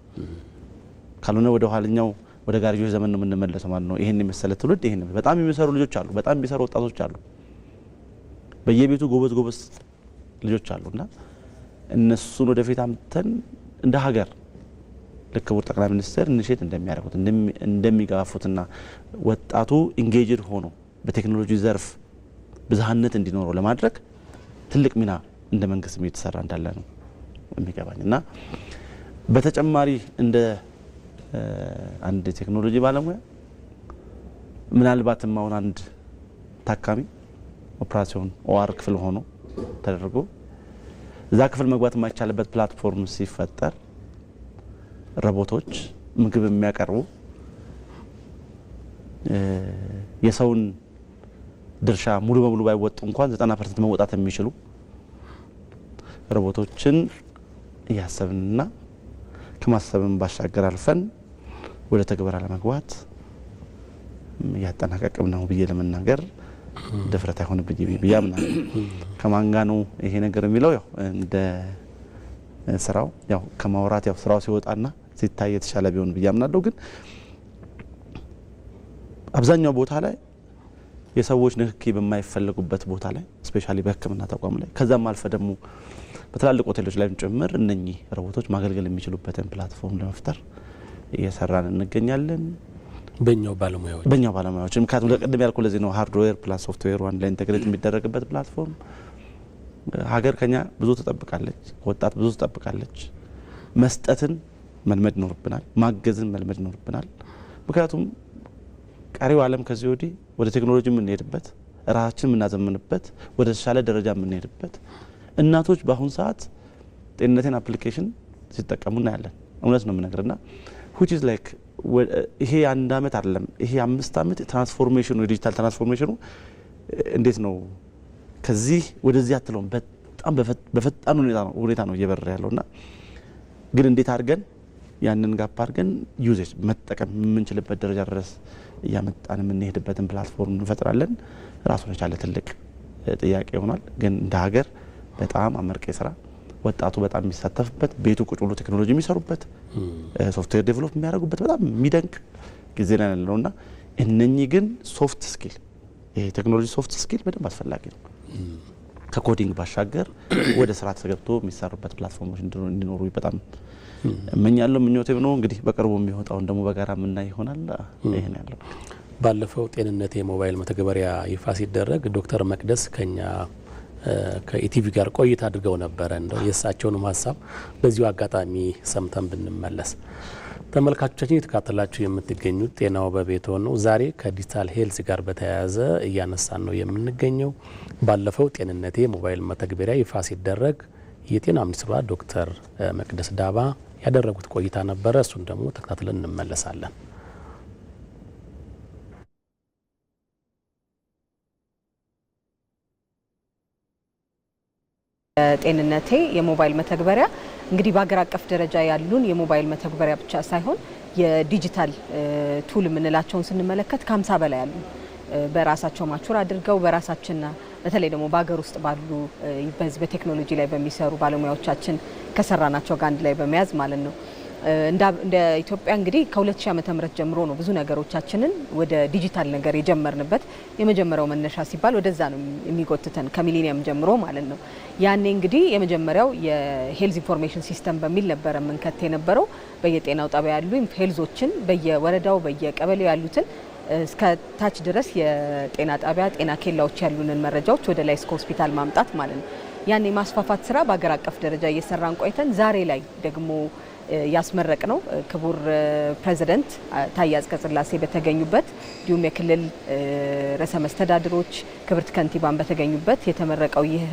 ካልሆነ ወደ ኋለኛው ወደ ጋርጆች ዘመን ነው የምንመለሰው ማለት ነው። ይሄን የመሰለ ትውልድ ይሄን በጣም የሚሰሩ ልጆች አሉ፣ በጣም የሚሰሩ ወጣቶች አሉ፣ በየቤቱ ጎበዝ ልጆች አሉና እነሱን ወደፊት አምጥተን እንደ ሀገር ልክ ክቡር ጠቅላይ ሚኒስትር ኢኒሼት እንደሚያደርጉት እንደሚጋፉትና ወጣቱ ኢንጌጅድ ሆኖ በቴክኖሎጂ ዘርፍ ብዝሃነት እንዲኖረው ለማድረግ ትልቅ ሚና እንደ መንግስት እየተሰራ እንዳለ ነው የሚገባኝና በተጨማሪ እንደ አንድ ቴክኖሎጂ ባለሙያ ምናልባትም አሁን አንድ ታካሚ ኦፕራሲዮን ኦአር ክፍል ሆኖ ተደርጎ እዛ ክፍል መግባት የማይቻልበት ፕላትፎርም ሲፈጠር ሮቦቶች ምግብ የሚያቀርቡ የሰውን ድርሻ ሙሉ በሙሉ ባይወጡ እንኳን 90% መወጣት የሚችሉ ሮቦቶችን እያሰብንና ከማሰብን ባሻገር አልፈን ወደ ተግባር ለመግባት ያጠናቀቅም ነው ብዬ ለመናገር ድፍረት አይሆንብኝ ብዬ አምናለሁ። ከማን ጋር ነው ይሄ ነገር የሚለው ያው እንደ ስራው ያው ከማውራት ያው ስራው ሲወጣና ሲታይ የተሻለ ቢሆን ብዬ አምናለሁ። ግን አብዛኛው ቦታ ላይ የሰዎች ንክኪ በማይፈልጉበት ቦታ ላይ ስፔሻሊ በሕክምና ተቋም ላይ ከዛም አልፈ ደግሞ በትላልቅ ሆቴሎች ላይ ጭምር እነኚህ ሮቦቶች ማገልገል የሚችሉበትን ፕላትፎርም ለመፍጠር እየሰራን እንገኛለን። በእኛው ባለሙያዎች ምክንያቱም ለቀደም ያልኩ ለዚህ ነው ሃርድዌር ፕላስ ሶፍትዌር አንድ ላይ ኢንተግሬት የሚደረግበት ፕላትፎርም። ሀገር ከኛ ብዙ ትጠብቃለች፣ ወጣት ብዙ ትጠብቃለች። መስጠትን መልመድ ይኖርብናል፣ ማገዝን መልመድ ይኖርብናል። ምክንያቱም ቀሪው ዓለም ከዚህ ወዲህ ወደ ቴክኖሎጂ የምንሄድበት ራሳችን የምናዘምንበት ወደ ተሻለ ደረጃ የምንሄድበት እናቶች በአሁን ሰዓት ጤንነትን አፕሊኬሽን ሲጠቀሙ እናያለን። እውነት ነው የምነግርና which is like ይሄ አንድ አመት አይደለም፣ ይሄ 5 አመት ትራንስፎርሜሽኑ የዲጂታል ትራንስፎርሜሽኑ እንዴት ነው ከዚህ ወደዚህ አትለውም። በጣም በፈጣን ሁኔታ ነው እየበረረ ያለውና ግን እንዴት አድርገን ያንን ጋፕ አድርገን ዩዜጅ መጠቀም የምንችልበት ደረጃ ድረስ እያመጣን የምንሄድበትን ፕላትፎርም እንፈጥራለን። ራሱን የቻለ ትልቅ ጥያቄ ሆኗል። ግን እንደ ሀገር በጣም አመርቂ ስራ ወጣቱ በጣም የሚሳተፍበት ቤቱ ቁጭ ብሎ ቴክኖሎጂ የሚሰሩበት ሶፍትዌር ዴቨሎፕ የሚያደርጉበት በጣም የሚደንቅ ጊዜ ላይ ነውና እነኚህ ግን ሶፍት ስኪል ይሄ ቴክኖሎጂ ሶፍት ስኪል በደንብ አስፈላጊ ነው። ከኮዲንግ ባሻገር ወደ ስራ ተገብቶ የሚሰሩበት ፕላትፎርሞች እንዲኖሩ በጣም እመኛለሁ። ምኞቴም ነው። እንግዲህ በቅርቡ የሚወጣውን ደግሞ በጋራ የምናይ ይሆናል። ይሄን ያለው ባለፈው ጤንነት የሞባይል መተግበሪያ ይፋ ሲደረግ ዶክተር መቅደስ ከኛ ከኢቲቪ ጋር ቆይታ አድርገው ነበረ። እንደው የእሳቸውንም ሀሳብ በዚሁ አጋጣሚ ሰምተን ብንመለስ። ተመልካቾቻችን የተካተላችሁ የምትገኙት ጤናው በቤቶ ነው። ዛሬ ከዲጂታል ሄልዝ ጋር በተያያዘ እያነሳን ነው የምንገኘው። ባለፈው ጤንነቴ ሞባይል መተግበሪያ ይፋ ሲደረግ የጤና ሚኒስትሯ ዶክተር መቅደስ ዳባ ያደረጉት ቆይታ ነበረ። እሱን ደግሞ ተከታትለን እንመለሳለን። ጤንነቴ የሞባይል መተግበሪያ እንግዲህ በአገር አቀፍ ደረጃ ያሉን የሞባይል መተግበሪያ ብቻ ሳይሆን የዲጂታል ቱል የምንላቸውን ስንመለከት ከ50 በላይ ያሉ በራሳቸው ማቹር አድርገው በራሳችንና በተለይ ደግሞ በአገር ውስጥ ባሉ በዚህ በቴክኖሎጂ ላይ በሚሰሩ ባለሙያዎቻችን ከሰራናቸው ጋር አንድ ላይ በመያዝ ማለት ነው። እንደ ኢትዮጵያ እንግዲህ ከ2000 ዓመተ ምህረት ጀምሮ ነው ብዙ ነገሮቻችንን ወደ ዲጂታል ነገር የጀመርንበት። የመጀመሪያው መነሻ ሲባል ወደዛ ነው የሚጎትተን ከሚሊኒየም ጀምሮ ማለት ነው። ያኔ እንግዲህ የመጀመሪያው የሄልዝ ኢንፎርሜሽን ሲስተም በሚል ነበር መንከት የነበረው። በየጤናው ጣቢያ ያሉ ሄልዞችን በየወረዳው በየቀበሌው ያሉትን እስከ ታች ድረስ የጤና ጣቢያ ጤና ኬላዎች ያሉንን መረጃዎች ወደ ላይ እስከ ሆስፒታል ማምጣት ማለት ነው። ያኔ ማስፋፋት ስራ በአገር አቀፍ ደረጃ እየሰራን ቆይተን ዛሬ ላይ ደግሞ ያስመረቅ ነው ክቡር ፕሬዚደንት ታዬ አጽቀሥላሴ በተገኙበት እንዲሁም የክልል ርዕሰ መስተዳድሮች ክብርት ከንቲባን በተገኙበት የተመረቀው ይህ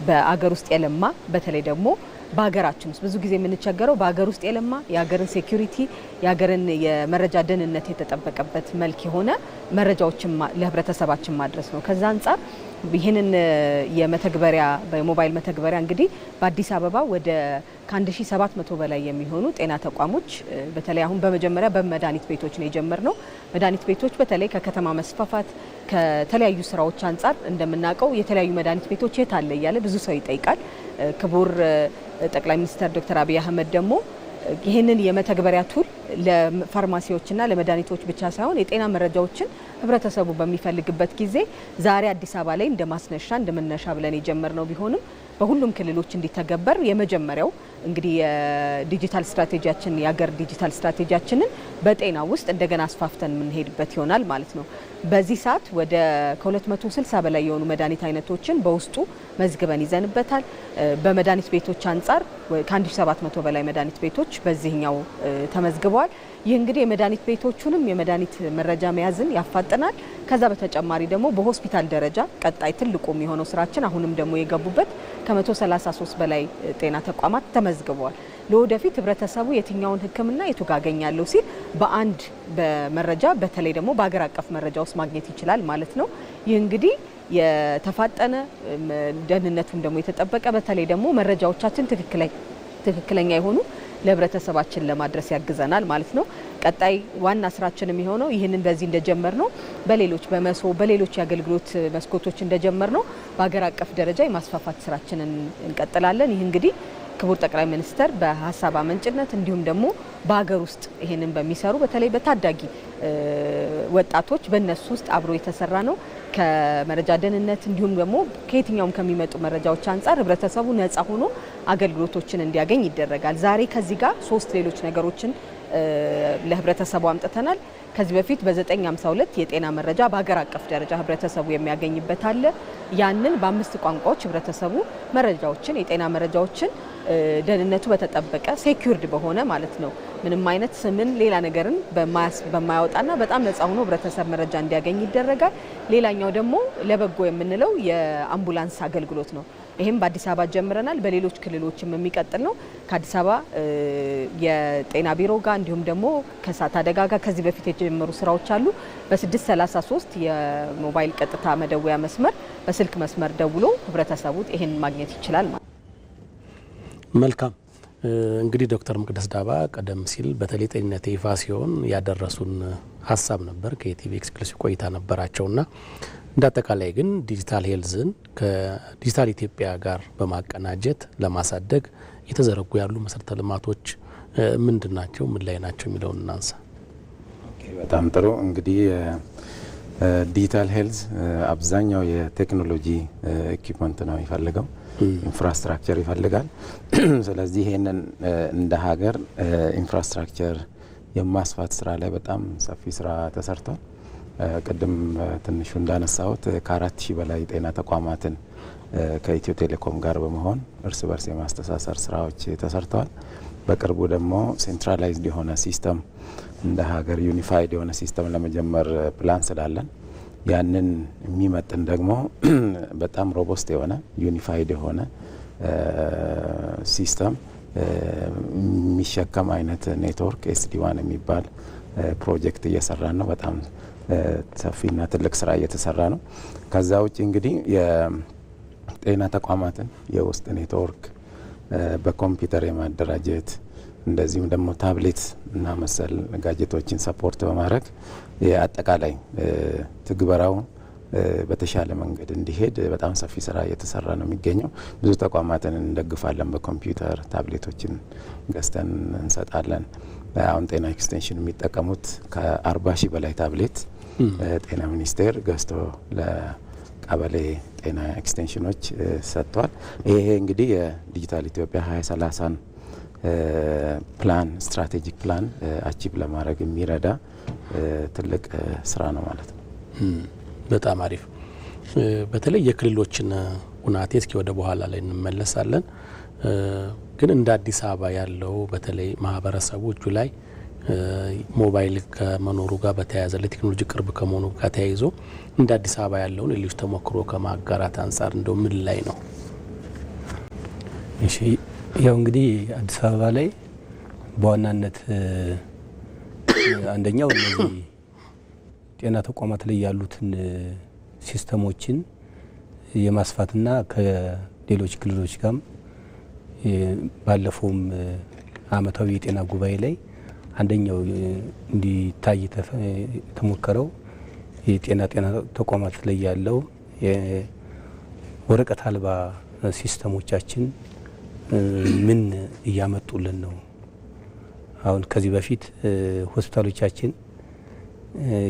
በአገር ውስጥ የለማ በተለይ ደግሞ በሀገራችን ውስጥ ብዙ ጊዜ የምንቸገረው በሀገር ውስጥ የለማ የሀገርን ሴኩሪቲ የሀገርን የመረጃ ደህንነት የተጠበቀበት መልክ የሆነ መረጃዎችን ለህብረተሰባችን ማድረስ ነው። ከዛ አንጻር ይህንን የመተግበሪያ በሞባይል መተግበሪያ እንግዲህ በአዲስ አበባ ወደ ከ1700 በላይ የሚሆኑ ጤና ተቋሞች በተለይ አሁን በመጀመሪያ በመድኃኒት ቤቶች ነው የጀመርነው። መድኃኒት ቤቶች በተለይ ከከተማ መስፋፋት ከተለያዩ ስራዎች አንጻር እንደምናውቀው የተለያዩ መድኃኒት ቤቶች የት አለ እያለ ብዙ ሰው ይጠይቃል። ክቡር ጠቅላይ ሚኒስትር ዶክተር አብይ አህመድ ደግሞ ይህንን የመተግበሪያ ቱል ለፋርማሲዎችና ለመድኃኒቶች ብቻ ሳይሆን የጤና መረጃዎችን ህብረተሰቡ በሚፈልግበት ጊዜ ዛሬ አዲስ አበባ ላይ እንደማስነሻ እንደመነሻ ብለን የጀመርነው ቢሆንም በሁሉም ክልሎች እንዲተገበር የመጀመሪያው እንግዲህ የዲጂታል ስትራቴጂያችን የሀገር ዲጂታል ስትራቴጂያችንን በጤና ውስጥ እንደገና አስፋፍተን የምንሄድበት ይሆናል ማለት ነው። በዚህ ሰዓት ወደ ከ260 በላይ የሆኑ መድኃኒት አይነቶችን በውስጡ መዝግበን ይዘንበታል። በመድኃኒት ቤቶች አንጻር ከ1700 በላይ መድኃኒት ቤቶች በዚህኛው ተመዝግበዋል። ይህ እንግዲህ የመድኃኒት ቤቶቹንም የመድኃኒት መረጃ መያዝን ያፋጥናል። ከዛ በተጨማሪ ደግሞ በሆስፒታል ደረጃ ቀጣይ ትልቁ የሚሆነው ስራችን አሁንም ደግሞ የገቡበት ከ133 በላይ ጤና ተቋማት ተመዝግበዋል። ለወደፊት ህብረተሰቡ የትኛውን ሕክምና የቱ ጋር አገኛለሁ ሲል በአንድ በመረጃ በተለይ ደግሞ በአገር አቀፍ መረጃ ውስጥ ማግኘት ይችላል ማለት ነው። ይህ እንግዲህ የተፋጠነ ደህንነቱም ደግሞ የተጠበቀ በተለይ ደግሞ መረጃዎቻችን ትክክለኛ የሆኑ ለህብረተሰባችን ለማድረስ ያግዘናል ማለት ነው። ቀጣይ ዋና ስራችን የሚሆነው ይህንን በዚህ እንደጀመር ነው በሌሎች በመሶ በሌሎች የአገልግሎት መስኮቶች እንደጀመር ነው በአገር አቀፍ ደረጃ የማስፋፋት ስራችንን እንቀጥላለን። ይህ እንግዲህ ክቡር ጠቅላይ ሚኒስትር በሀሳብ አመንጭነት እንዲሁም ደግሞ በሀገር ውስጥ ይህንን በሚሰሩ በተለይ በታዳጊ ወጣቶች በእነሱ ውስጥ አብሮ የተሰራ ነው። ከመረጃ ደህንነት እንዲሁም ደግሞ ከየትኛውም ከሚመጡ መረጃዎች አንጻር ህብረተሰቡ ነፃ ሆኖ አገልግሎቶችን እንዲያገኝ ይደረጋል። ዛሬ ከዚህ ጋር 3 ሌሎች ነገሮችን ለህብረተሰቡ አምጥተናል። ከዚህ በፊት በ952 የጤና መረጃ በሀገር አቀፍ ደረጃ ህብረተሰቡ የሚያገኝበት አለ። ያንን በ5 ቋንቋዎች ህብረተሰቡ መረጃዎችን የጤና መረጃዎችን ደህንነቱ በተጠበቀ ሴኩርድ በሆነ ማለት ነው ምንም አይነት ስምን ሌላ ነገርን በማያወጣና በጣም ነፃ ሆኖ ህብረተሰብ መረጃ እንዲያገኝ ይደረጋል። ሌላኛው ደግሞ ለበጎ የምንለው የአምቡላንስ አገልግሎት ነው። ይህም በአዲስ አበባ ጀምረናል። በሌሎች ክልሎችም የሚቀጥል ነው። ከአዲስ አበባ የጤና ቢሮ ጋር እንዲሁም ደግሞ ከእሳት አደጋ ጋር ከዚህ በፊት የጀመሩ ስራዎች አሉ። በ633 የሞባይል ቀጥታ መደወያ መስመር በስልክ መስመር ደውሎ ህብረተሰቡ ይህን ማግኘት ይችላል ማለት ነው። መልካም እንግዲህ ዶክተር መቅደስ ዳባ ቀደም ሲል በተለይ ጤንነት ይፋ ሲሆን ያደረሱን ሀሳብ ነበር ከኢቲቪ ኤክስክሉሲቭ ቆይታ ነበራቸውና እንዳጠቃላይ ግን ዲጂታል ሄልዝን ከዲጂታል ኢትዮጵያ ጋር በማቀናጀት ለማሳደግ የተዘረጉ ያሉ መሰረተ ልማቶች ምንድን ናቸው? ምን ላይ ናቸው የሚለውን እናንሳ። በጣም ጥሩ። እንግዲህ ዲጂታል ሄልዝ አብዛኛው የቴክኖሎጂ ኢኩፕመንት ነው የሚፈልገው፣ ኢንፍራስትራክቸር ይፈልጋል። ስለዚህ ይሄንን እንደ ሀገር ኢንፍራስትራክቸር የማስፋት ስራ ላይ በጣም ሰፊ ስራ ተሰርቷል። ቅድም ትንሹ እንዳነሳሁት ከ4000 በላይ ጤና ተቋማትን ከኢትዮ ቴሌኮም ጋር በመሆን እርስ በርስ የማስተሳሰር ስራዎች ተሰርተዋል። በቅርቡ ደግሞ ሴንትራላይዝድ የሆነ ሲስተም እንደ ሀገር ዩኒፋይድ የሆነ ሲስተም ለመጀመር ፕላን ስላለን ያንን የሚመጥን ደግሞ በጣም ሮቦስት የሆነ ዩኒፋይድ የሆነ ሲስተም የሚሸከም አይነት ኔትወርክ SD1 የሚባል ፕሮጀክት እየሰራን ነው። በጣም ሰፊና ትልቅ ስራ እየተሰራ ነው። ከዛ ውጭ እንግዲህ የጤና ተቋማትን የውስጥ ኔትወርክ በኮምፒውተር የማደራጀት እንደዚሁም ደግሞ ታብሌት እና መሰል ጋጀቶችን ሰፖርት በማድረግ የአጠቃላይ ትግበራው በተሻለ መንገድ እንዲሄድ በጣም ሰፊ ስራ እየተሰራ ነው የሚገኘው። ብዙ ተቋማትን እንደግፋለን። በኮምፒውተር ታብሌቶችን ገዝተን እንሰጣለን። አሁን ጤና ኤክስቴንሽን የሚጠቀሙት ከ40,000 በላይ ታብሌት ጤና ሚኒስቴር ገዝቶ ለቀበሌ ጤና ኤክስቴንሽኖች ሰጥቷል። ይሄ እንግዲህ የዲጂታል ኢትዮጵያ 2030 ፕላን ስትራቴጂክ ፕላን አቺቭ ለማድረግ የሚረዳ ትልቅ ስራ ነው ማለት ነው። በጣም አሪፍ። በተለይ የክልሎችን ሁናቴ እስኪ ወደ በኋላ ላይ እንመለሳለን። ግን እንደ አዲስ አበባ ያለው በተለይ ማህበረሰቡ እጁ ላይ ሞባይል ከመኖሩ ጋር በተያያዘ ለቴክኖሎጂ ቅርብ ከመሆኑ ጋር ተያይዞ እንደ አዲስ አበባ ያለውን ሌሎች ተሞክሮ ከማጋራት አንጻር እንደው ምን ላይ ነው? እሺ ያው እንግዲህ አዲስ አበባ ላይ በዋናነት አንደኛው እነዚህ ጤና ተቋማት ላይ ያሉትን ሲስተሞችን የማስፋትና ከሌሎች ክልሎች ጋር ባለፈውም አመታዊ የጤና ጉባኤ ላይ አንደኛው እንዲታይ ተሞከረው የጤና ተቋማት ላይ ያለው የወረቀት አልባ ሲስተሞቻችን ምን እያመጡልን ነው? አሁን ከዚህ በፊት ሆስፒታሎቻችን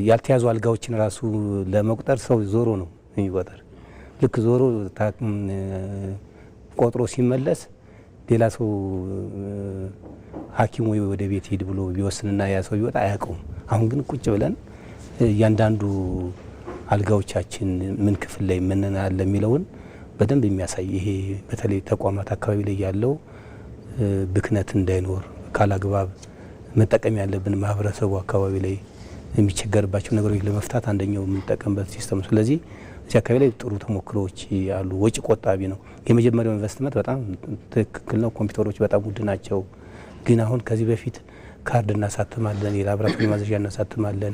ያልተያዙ አልጋዎችን ራሱ ለመቁጠር ሰው ዞሮ ነው የሚቆጠር። ልክ ዞሮ ቆጥሮ ሲመለስ ሌላ ሰው ሐኪም ወይ ወደ ቤት ሄድ ብሎ ቢወስንና ያ ሰው ቢወጣ አያውቀውም። አሁን ግን ቁጭ ብለን እያንዳንዱ አልጋዎቻችን ምን ክፍል ላይ ምን አለ የሚለውን በደንብ የሚያሳይ ይሄ በተለይ ተቋማት አካባቢ ላይ ያለው ብክነት እንዳይኖር ካላግባብ መጠቀም ያለብን ማህበረሰቡ አካባቢ ላይ የሚቸገርባቸው ነገሮች ለመፍታት አንደኛው የምንጠቀምበት ሲስተም። ስለዚህ እዚህ አካባቢ ላይ ጥሩ ተሞክሮዎች አሉ። ወጪ ቆጣቢ ነው። የመጀመሪያው ኢንቨስትመንት በጣም ትክክል ነው። ኮምፒውተሮች በጣም ውድ ናቸው። ግን አሁን ከዚህ በፊት ካርድ እናሳትማለን፣ የላብራቶሪ ማዘዣ እናሳትማለን፣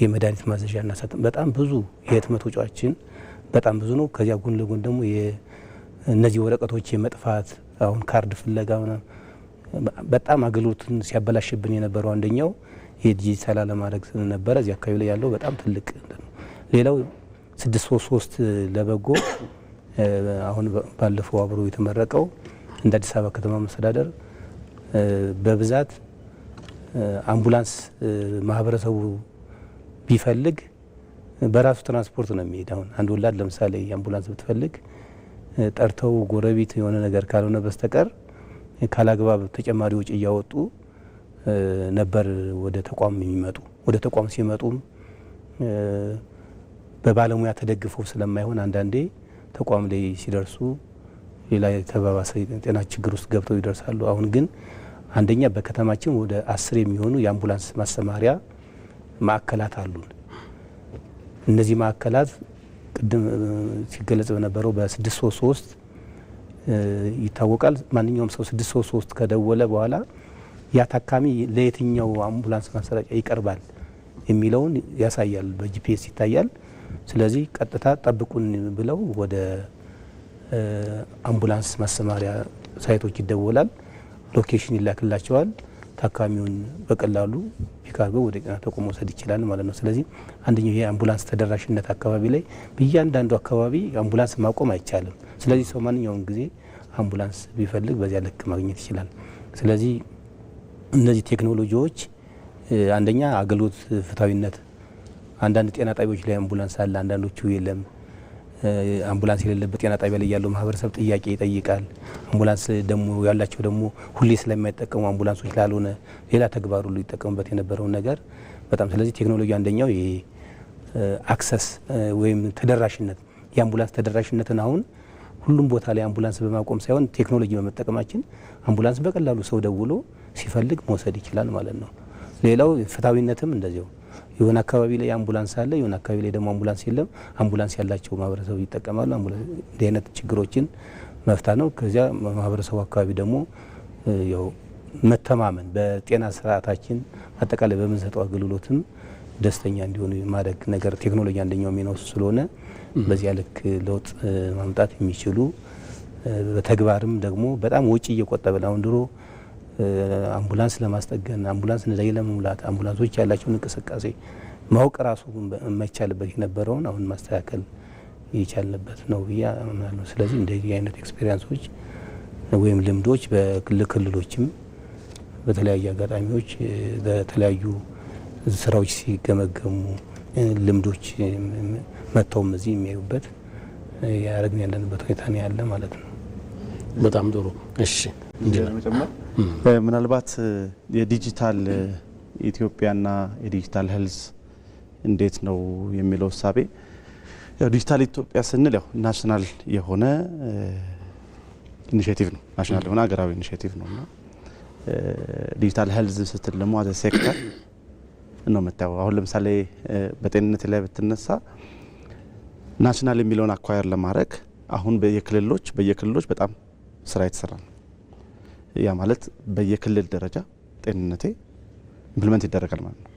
የመድኃኒት ማዘዣ እናሳትማለን። በጣም ብዙ የህትመት ወጪዎችን በጣም ብዙ ነው። ከዚያ ጎን ለጎን ደግሞ እነዚህ ወረቀቶች የመጥፋት አሁን ካርድ ፍለጋ በጣም አገልግሎትን ሲያበላሽብን የነበረው አንደኛው የዲጂታል አለማድረግ ስለነበረ እዚህ አካባቢ ላይ ያለው በጣም ትልቅ ነው። ሌላው 633 ለበጎ አሁን ባለፈው አብሮ የተመረቀው እንደ አዲስ አበባ ከተማ መስተዳደር በብዛት አምቡላንስ ማህበረሰቡ ቢፈልግ በራሱ ትራንስፖርት ነው የሚሄድ። አሁን አንድ ወላድ ለምሳሌ አምቡላንስ ብትፈልግ ጠርተው ጎረቤት የሆነ ነገር ካልሆነ በስተቀር ካላግባብ ተጨማሪ ወጪ እያወጡ ነበር ወደ ተቋም የሚመጡ። ወደ ተቋም ሲመጡም በባለሙያ ተደግፈው ስለማይሆን አንዳንዴ ተቋም ላይ ሲደርሱ ሌላ የተባባሰ ጤና ችግር ውስጥ ገብተው ይደርሳሉ። አሁን ግን አንደኛ በከተማችን ወደ 10 የሚሆኑ የአምቡላንስ ማሰማሪያ ማዕከላት አሉን። እነዚህ ማዕከላት ቅድም ሲገለጽ በነበረው በ633 ይታወቃል። ማንኛውም ሰው 633 ከደወለ በኋላ ያ ታካሚ ለየትኛው አምቡላንስ ማሰራጫ ይቀርባል የሚለውን ያሳያል፣ በጂፒኤስ ይታያል። ስለዚህ ቀጥታ ጠብቁን ብለው ወደ አምቡላንስ ማሰማሪያ ሳይቶች ይደወላል። ሎኬሽን ይላክላቸዋል። ታካሚውን በቀላሉ ፒክ አድርገው ወደ ጤና ተቋም መውሰድ ይችላል ማለት ነው። ስለዚህ አንደኛው ይሄ አምቡላንስ ተደራሽነት አካባቢ ላይ በእያንዳንዱ አካባቢ አምቡላንስ ማቆም አይቻልም። ስለዚህ ሰው ማንኛውም ጊዜ አምቡላንስ ቢፈልግ በዚያ ልክ ማግኘት ይችላል። ስለዚህ እነዚህ ቴክኖሎጂዎች አንደኛ አገልግሎት ፍትሃዊነት፣ አንዳንድ ጤና ጣቢያዎች ላይ አምቡላንስ አለ፣ አንዳንዶቹ የለም። አምቡላንስ የሌለበት ጤና ጣቢያ ላይ ያለው ማህበረሰብ ጥያቄ ይጠይቃል። አምቡላንስ ደግሞ ያላቸው ደግሞ ሁሌ ስለማይጠቀሙ አምቡላንሶች ላልሆነ ሌላ ተግባሩ ሊጠቀሙበት የነበረውን ነገር በጣም ስለዚህ ቴክኖሎጂ አንደኛው ይሄ አክሰስ ወይም ተደራሽነት የአምቡላንስ ተደራሽነትን አሁን ሁሉም ቦታ ላይ አምቡላንስ በማቆም ሳይሆን ቴክኖሎጂ በመጠቀማችን አምቡላንስ በቀላሉ ሰው ደውሎ ሲፈልግ መውሰድ ይችላል ማለት ነው። ሌላው ፍትሃዊነትም እንደዚሁ የሆነ አካባቢ ላይ አምቡላንስ አለ፣ የሆነ አካባቢ ላይ ደግሞ አምቡላንስ የለም። አምቡላንስ ያላቸው ማህበረሰቡ ይጠቀማሉ። እንዲህ አይነት ችግሮችን መፍታት ነው። ከዚያ ማህበረሰቡ አካባቢ ደግሞ ያው መተማመን በጤና ስርዓታችን አጠቃላይ በምንሰጠው አገልግሎትም ደስተኛ እንዲሆኑ ማድረግ ነገር ቴክኖሎጂ አንደኛው ሚናው ስለሆነ በዚያ ልክ ለውጥ ማምጣት የሚችሉ በተግባርም ደግሞ በጣም ወጪ እየቆጠበ ነው። ድሮ አምቡላንስ ለማስጠገን አምቡላንስ ነዳጅ ለመሙላት አምቡላንሶች ያላቸውን እንቅስቃሴ ማወቅ ራሱ የማይቻልበት የነበረውን አሁን ማስተካከል የቻልንበት ነው ብዬ አምናለሁ። ስለዚህ እንደዚህ አይነት ኤክስፔሪንሶች ወይም ልምዶች በክልሎችም በተለያዩ አጋጣሚዎች በተለያዩ ስራዎች ሲገመገሙ ልምዶች መጥተውም እዚህ የሚያዩበት ያደረግን ያለንበት ሁኔታ ነው ያለ ማለት ነው። በጣም ጥሩ። እሺ ምናልባት የዲጂታል ኢትዮጵያና የዲጂታል ሄልዝ እንዴት ነው የሚለው እሳቤ ያው ዲጂታል ኢትዮጵያ ስንል ያው ናሽናል የሆነ ኢኒሼቲቭ ነው፣ ናሽናል የሆነ ሀገራዊ ኢኒሼቲቭ ነውና ዲጂታል ሄልዝ ስትል ደግሞ አዘ ሴክተር ነው መታው። አሁን ለምሳሌ በጤንነት ላይ ብትነሳ ናሽናል የሚለውን አኳየር ለማድረግ አሁን በየክልሎች በጣም ስራ የተሰራ ነው። ያ ማለት በየክልል ደረጃ ጤንነቴ ኢምፕሊመንት ይደረጋል ማለት ነው።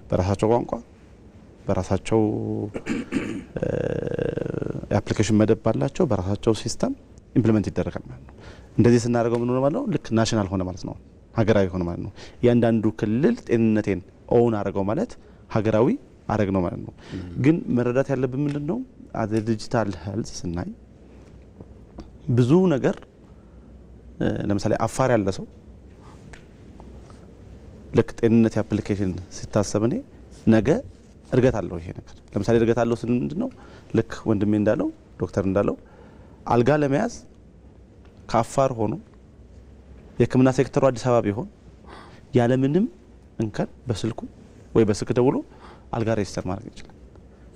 በራሳቸው ቋንቋ በራሳቸው አፕሊኬሽን መደብ ባላቸው በራሳቸው ሲስተም ኢምፕሊመንት ይደረጋል ማለት ነው። እንደዚህ ስናደርገው ምን ሆነ ማለት ነው? ልክ ናሽናል ሆነ ማለት ነው፣ ሀገራዊ ሆነ ማለት ነው። እያንዳንዱ ክልል ጤንነቴን ኦውን አረገው ማለት ሀገራዊ አረግ ነው ማለት ነው። ግን መረዳት ያለብን ምንድነው አዘ ዲጂታል ሄልዝ ስናይ ብዙ ነገር ለምሳሌ አፋር ያለ ሰው ልክ ጤንነት አፕሊኬሽን ሲታሰብ እኔ ነገ እርገት አለው ይሄ ነገር ለምሳሌ እርገት አለው ስን ምንድነው ልክ ወንድሜ እንዳለው ዶክተር እንዳለው አልጋ ለመያዝ ከአፋር ሆኖ የሕክምና ሴክተሩ አዲስ አበባ ቢሆን ያለምንም እንከን በስልኩ ወይ በስልክ ደውሎ አልጋ ሬጅስተር ማድረግ ይችላል።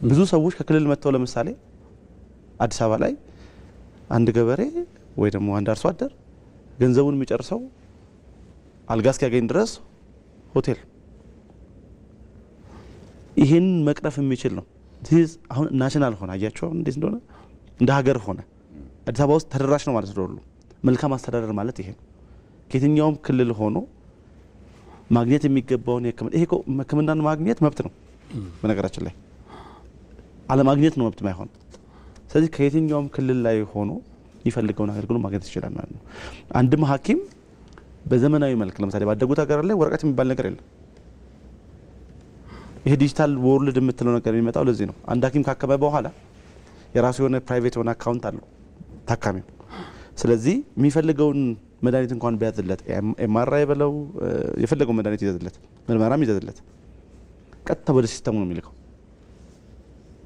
ብዙ ሰዎች ከክልል መጥተው ለምሳሌ አዲስ አበባ ላይ አንድ ገበሬ ወይ ደግሞ አንድ አርሶ አደር ገንዘቡን የሚጨርሰው አልጋ እስኪያገኝ ድረስ ሆቴል፣ ይሄን መቅረፍ የሚችል ነው። አሁን ናሽናል ሆነ። አያችሁ አሁን እንዴት እንደሆነ እንደ ሀገር ሆነ። አዲስ አበባ ውስጥ ተደራሽ ነው ማለት ነው። መልካም አስተዳደር ማለት ይሄ ነው። ከየትኛውም ክልል ሆኖ ማግኘት የሚገባውን ሕክምናን ማግኘት መብት ነው። በነገራችን ላይ አለማግኘት ነው መብት ማይሆን። ስለዚህ ከየትኛውም ክልል ላይ ሆኖ ይፈልገውን አገልግሎት ማግኘት ይችላል ማለት ነው። አንድም ሐኪም በዘመናዊ መልክ ለምሳሌ ባደጉት ሀገር ላይ ወረቀት የሚባል ነገር የለም። ይሄ ዲጂታል ወርልድ የምትለው ነገር የሚመጣው ለዚህ ነው። አንድ ሐኪም ካከመ በኋላ የራሱ የሆነ ፕራይቬት የሆነ አካውንት አለው ታካሚው። ስለዚህ የሚፈልገውን መድኃኒት እንኳን ቢያዝለት ኤምአርአይ በለው የፈለገው መድኃኒት ይዘዝለት ምርመራም ይዘዝለት ቀጥታ ወደ ሲስተሙ ነው የሚልከው።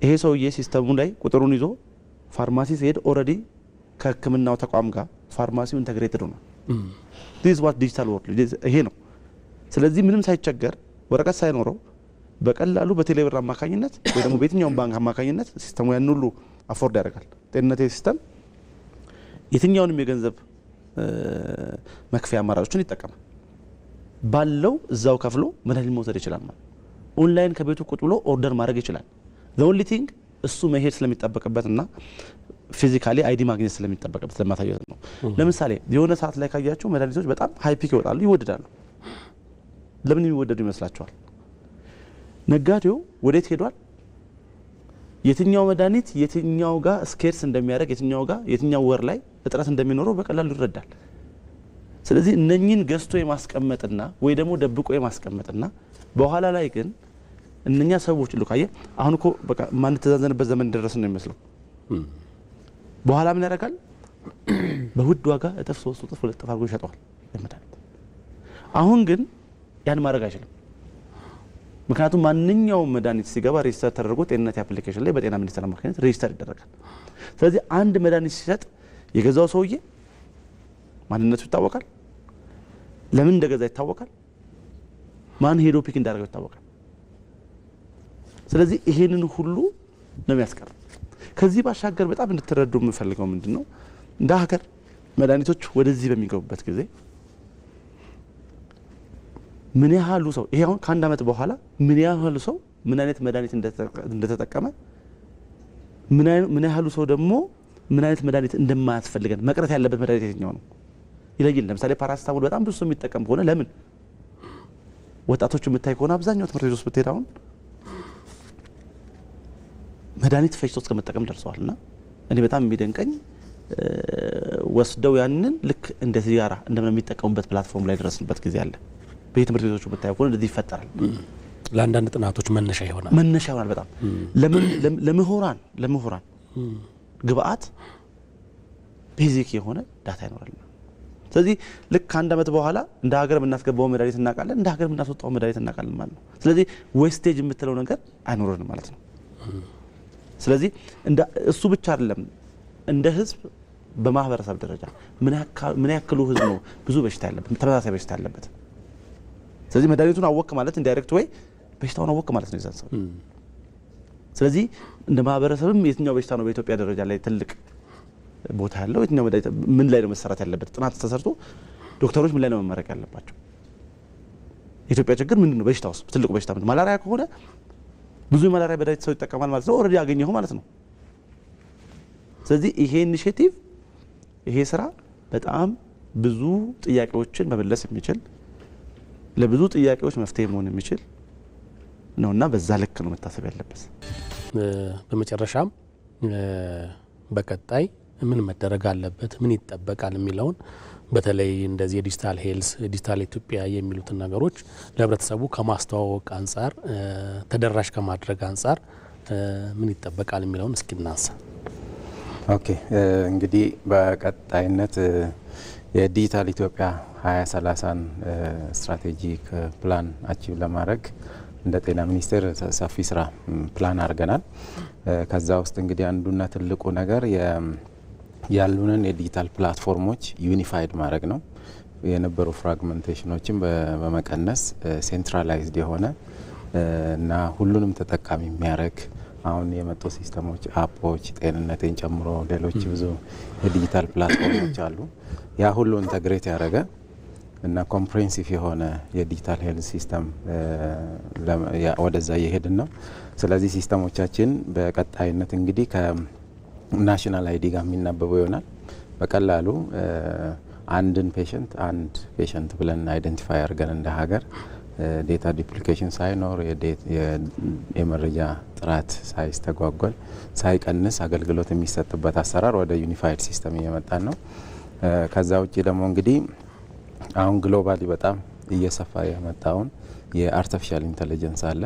ይሄ ሰውዬ ሲስተሙ ላይ ቁጥሩን ይዞ ፋርማሲ ሲሄድ ኦልሬዲ ከሕክምናው ተቋም ጋር ፋርማሲው ኢንተግሬትድ ነው። ዲስ ዋት ዲጂታል ወርልድ ይሄ ነው። ስለዚህ ምንም ሳይቸገር ወረቀት ሳይኖረው በቀላሉ በቴሌብር አማካኝነት ወይ ደግሞ በየትኛውም ባንክ አማካኝነት ሲስተሙ ያን ሁሉ አፎርድ ያደርጋል። ጤንነቴ ሲስተም የትኛውንም የገንዘብ መክፈያ አማራጮችን ይጠቀማል። ባለው እዛው ከፍሎ መድኃኒት መውሰድ ይችላል ማለት ኦንላይን ከቤቱ ቁጭ ብሎ ኦርደር ማድረግ ይችላል። ዘ ኦንሊ ቲንግ እሱ መሄድ ስለሚጠበቅበትና ፊዚካሊ አይዲ ማግኘት ስለሚጠበቅበት ለማታየት ነው። ለምሳሌ የሆነ ሰዓት ላይ ካያችሁ መድኃኒቶች በጣም ሃይ ፒክ ይወጣሉ፣ ይወደዳሉ። ለምን የሚወደዱ ይመስላችኋል? ነጋዴው ወዴት ሄዷል? የትኛው መድኃኒት የትኛው ጋር ስኬርስ እንደሚያደርግ የትኛው ጋር የትኛው ወር ላይ እጥረት እንደሚኖረው በቀላሉ ይረዳል። ስለዚህ እነኚህን ገዝቶ የማስቀመጥና ወይ ደግሞ ደብቆ የማስቀመጥና በኋላ ላይ ግን እነኛ ሰዎች ልካየ አሁን እኮ በቃ ማን ተዛዘነበት ዘመን ደረስ ነው የሚመስለው። በኋላ ምን ያደርጋል? በውድ ዋጋ እጥፍ 3 እጥፍ 2 እጥፍ አድርጎ ይሸጠዋል ለመድኃኒት። አሁን ግን ያን ማድረግ አይችልም። ምክንያቱም ማንኛውም መድኃኒት ሲገባ ሬጅስተር ተደርጎ ጤንነት አፕሊኬሽን ላይ በጤና ሚኒስቴር አማካኝነት ሬጅስተር ይደረጋል። ስለዚህ አንድ መድኃኒት ሲሰጥ የገዛው ሰውዬ ማንነቱ ይታወቃል፣ ለምን እንደገዛ ይታወቃል፣ ማን ሄዶ ፒክ እንዳደረገው ይታወቃል። ስለዚህ ይሄንን ሁሉ ነው የሚያስቀረው። ከዚህ ባሻገር በጣም እንድትረዱ የምፈልገው ምንድነው እንደ ሀገር መድኃኒቶች ወደዚህ በሚገቡበት ጊዜ ምን ያህሉ ሰው ይሄ አሁን ከአንድ ዓመት በኋላ ምን ያህሉ ሰው ምን አይነት መድኃኒት እንደተጠቀመ ምን ያህሉ ሰው ደግሞ ምን አይነት መድኃኒት እንደማያስፈልገን መቅረት ያለበት መድኃኒት የትኛው ነው ይለይል። ለምሳሌ ፓራሲታሞል በጣም ብዙ ሰው የሚጠቀም ከሆነ ለምን ወጣቶች የምታይ ከሆነ አብዛኛው ትምህርት ቤት ውስጥ ብትሄድ አሁን መድኃኒት ፈጅቶ እስከ መጠቀም ደርሰዋልና እኔ በጣም የሚደንቀኝ ወስደው ያንን ልክ እንደ ሲጋራ እንደሚጠቀሙበት ፕላትፎርም ላይ ደረስንበት ጊዜ አለ። በትምህርት ቤቶቹ ብታይ ከሆነ እንደዚህ ይፈጠራል። ለአንዳንድ ጥናቶች መነሻ ይሆናል በጣም ለምሁራን ግብአት ቤዚክ የሆነ ዳታ ይኖራል። ስለዚህ ልክ ከአንድ ዓመት በኋላ እንደ ሀገር የምናስገባው መድኃኒት እናውቃለን፣ እንደ ሀገር የምናስወጣው መድኃኒት እናውቃለን ማለት ነው። ስለዚህ ዌስቴጅ የምትለው ነገር አይኖርንም ማለት ነው። ስለዚህ እሱ ብቻ አይደለም፣ እንደ ህዝብ በማህበረሰብ ደረጃ ምን ያክሉ ህዝብ ነው ብዙ በሽታ ያለበት ተመሳሳይ በሽታ ያለበት። ስለዚህ መድኃኒቱን አወቅ ማለት ኢንዳይሬክት ወይ በሽታውን አወቅ ማለት ነው ይዛን ሰው። ስለዚህ እንደ ማህበረሰብም የትኛው በሽታ ነው በኢትዮጵያ ደረጃ ላይ ትልቅ ቦታ ያለው የትኛው መድኃኒት ምን ላይ ነው መሰራት ያለበት ጥናት ተሰርቶ ዶክተሮች ምን ላይ ነው መመረቅ ያለባቸው። የኢትዮጵያ ችግር ምንድነው? በሽታ ውስጥ ትልቁ በሽታ ምንድነው? ማላሪያ ከሆነ ብዙ የማላሪያ መድኃኒት ሰው ይጠቀማል ማለት ነው። ኦልሬዲ ያገኘው ማለት ነው። ስለዚህ ይሄ ኢኒሼቲቭ ይሄ ስራ በጣም ብዙ ጥያቄዎችን መመለስ የሚችል ለብዙ ጥያቄዎች መፍትሄ መሆን የሚችል ነውና በዛ ልክ ነው መታሰብ ያለበት። በመጨረሻም በቀጣይ ምን መደረግ አለበት፣ ምን ይጠበቃል የሚለውን በተለይ እንደዚህ የዲጂታል ሄልስ ዲጂታል ኢትዮጵያ የሚሉትን ነገሮች ለህብረተሰቡ ከማስተዋወቅ አንጻር ተደራሽ ከማድረግ አንጻር ምን ይጠበቃል የሚለውን እስኪ እናንሳ። ኦኬ እንግዲህ በቀጣይነት የዲጂታል ኢትዮጵያ 2030ን ስትራቴጂክ ፕላን አቺቭ ለማድረግ እንደ ጤና ሚኒስቴር ሰፊ ስራ ፕላን አድርገናል። ከዛ ውስጥ እንግዲህ አንዱና ትልቁ ነገር ያሉንን የዲጂታል ፕላትፎርሞች ዩኒፋይድ ማድረግ ነው። የነበሩ ፍራግመንቴሽኖችን በመቀነስ ሴንትራላይዝድ የሆነ እና ሁሉንም ተጠቃሚ የሚያደርግ አሁን የመጡ ሲስተሞች አፖች ጤንነትን ጨምሮ ሌሎች ብዙ የዲጂታል ፕላትፎርሞች አሉ። ያ ሁሉ ኢንተግሬት ያደረገ እና ኮምፕሬሄንሲቭ የሆነ የዲጂታል ሄልዝ ሲስተም ወደዛ እየሄድን ነው። ስለዚህ ሲስተሞቻችን በቀጣይነት እንግዲህ ከናሽናል አይዲ ጋር የሚናበበው ይሆናል። በቀላሉ አንድ ፔሸንት ብለን አይደንቲፋይ አድርገን እንደ ሀገር ዴታ ዲፕሊኬሽን ሳይኖር የመረጃ ጥራት ሳይስተጓጎል ሳይቀንስ አገልግሎት የሚሰጥበት አሰራር ወደ ዩኒፋይድ ሲስተም እየመጣን ነው። ከዛ ውጭ ደግሞ እንግዲህ አሁን ግሎባሊ በጣም እየሰፋ የመጣውን የአርቲፊሻል ኢንተለጀንስ አለ።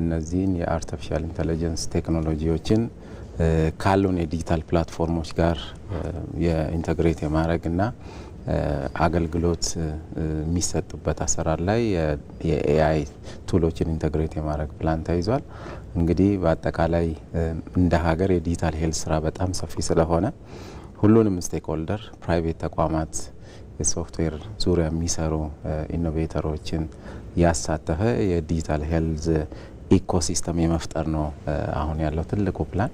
እነዚህን የአርቲፊሻል ኢንተለጀንስ ቴክኖሎጂዎችን ካሉን የዲጂታል ፕላትፎርሞች ጋር የኢንተግሬት የማድረግና አገልግሎት የሚሰጥበት አሰራር ላይ የኤአይ ቱሎችን ኢንተግሬት የማድረግ ፕላን ተይዟል። እንግዲህ በአጠቃላይ እንደ ሀገር የዲጂታል ሄልዝ ስራ በጣም ሰፊ ስለሆነ ሁሉንም ስቴክሆልደር ፕራይቬት ተቋማት የሶፍትዌር ዙሪያ የሚሰሩ ኢኖቬተሮችን ያሳተፈ የዲጂታል ሄልዝ ኢኮሲስተም የመፍጠር ነው አሁን ያለው ትልቁ ፕላን።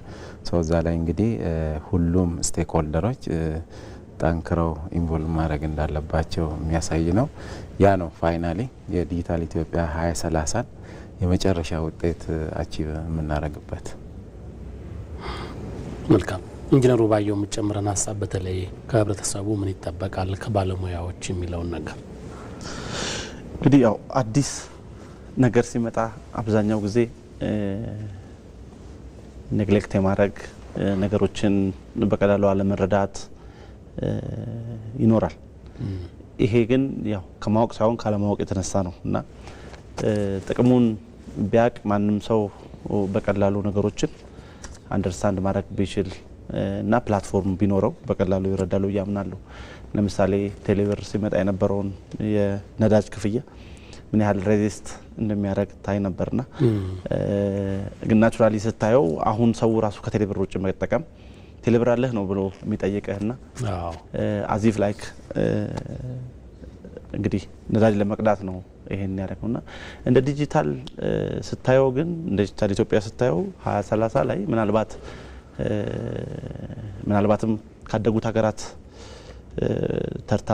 እዛ ላይ እንግዲህ ሁሉም ስቴክሆልደሮች ጠንክረው ኢንቮልቭ ማድረግ እንዳለባቸው የሚያሳይ ነው። ያ ነው ፋይናሊ የዲጂታል ኢትዮጵያ 2030ን የመጨረሻ ውጤት አቺቭ የምናደርግበት። መልካም ኢንጂነሩ ባየው የምጨምረን ሀሳብ በተለይ ከህብረተሰቡ ምን ይጠበቃል ከባለሙያዎች የሚለውን ነገር። እንግዲህ ያው አዲስ ነገር ሲመጣ አብዛኛው ጊዜ ኔግሌክት የማድረግ ነገሮችን በቀላሉ አለመረዳት ይኖራል። ይሄ ግን ያው ከማወቅ ሳይሆን ካለማወቅ የተነሳ ነው እና ጥቅሙን ቢያቅ ማንም ሰው በቀላሉ ነገሮችን አንደርስታንድ ማድረግ ቢችል እና ፕላትፎርም ቢኖረው በቀላሉ ይረዳሉ ያምናሉ። ለምሳሌ ቴሌብር ሲመጣ የነበረውን የነዳጅ ክፍያ ምን ያህል ሬዚስት እንደሚያደርግ ታይ ነበርና ግን ናቹራሊ ስታየው አሁን ሰው ራሱ ከቴሌብር ውጭ መጠቀም ቴሌብር አለህ ነው ብሎ የሚጠይቅህና አዚፍ ላይክ እንግዲህ ነዳጅ ለመቅዳት ነው ይሄን ያደረገውና እንደ ዲጂታል ስታየው ግን እንደ ዲጂታል ኢትዮጵያ ስታየው 2030 ላይ ምናልባትም ካደጉት ሀገራት ተርታ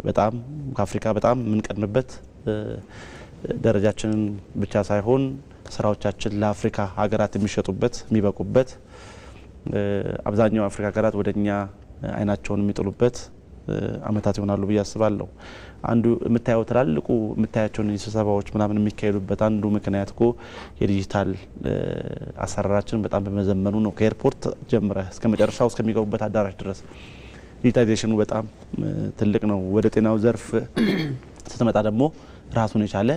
በጣም ከአፍሪካ በጣም የምንቀድምበት ደረጃችንን ብቻ ሳይሆን ስራዎቻችን ለአፍሪካ ሀገራት የሚሸጡበት የሚበቁበት አብዛኛው አፍሪካ ሀገራት ወደኛ አይናቸውን የሚጥሉበት አመታት ይሆናሉ ብዬ አስባለሁ። አንዱ የምታየው ትላልቁ የምታያቸውን ስብሰባዎች ምናምን የሚካሄዱበት አንዱ ምክንያት እኮ የዲጂታል አሰራራችን በጣም በመዘመኑ ነው። ከኤርፖርት ጀምረ እስከ መጨረሻው እስከሚገቡበት አዳራሽ ድረስ ዲጂታይዜሽኑ በጣም ትልቅ ነው። ወደ ጤናው ዘርፍ ስትመጣ ደግሞ ራሱን የቻለ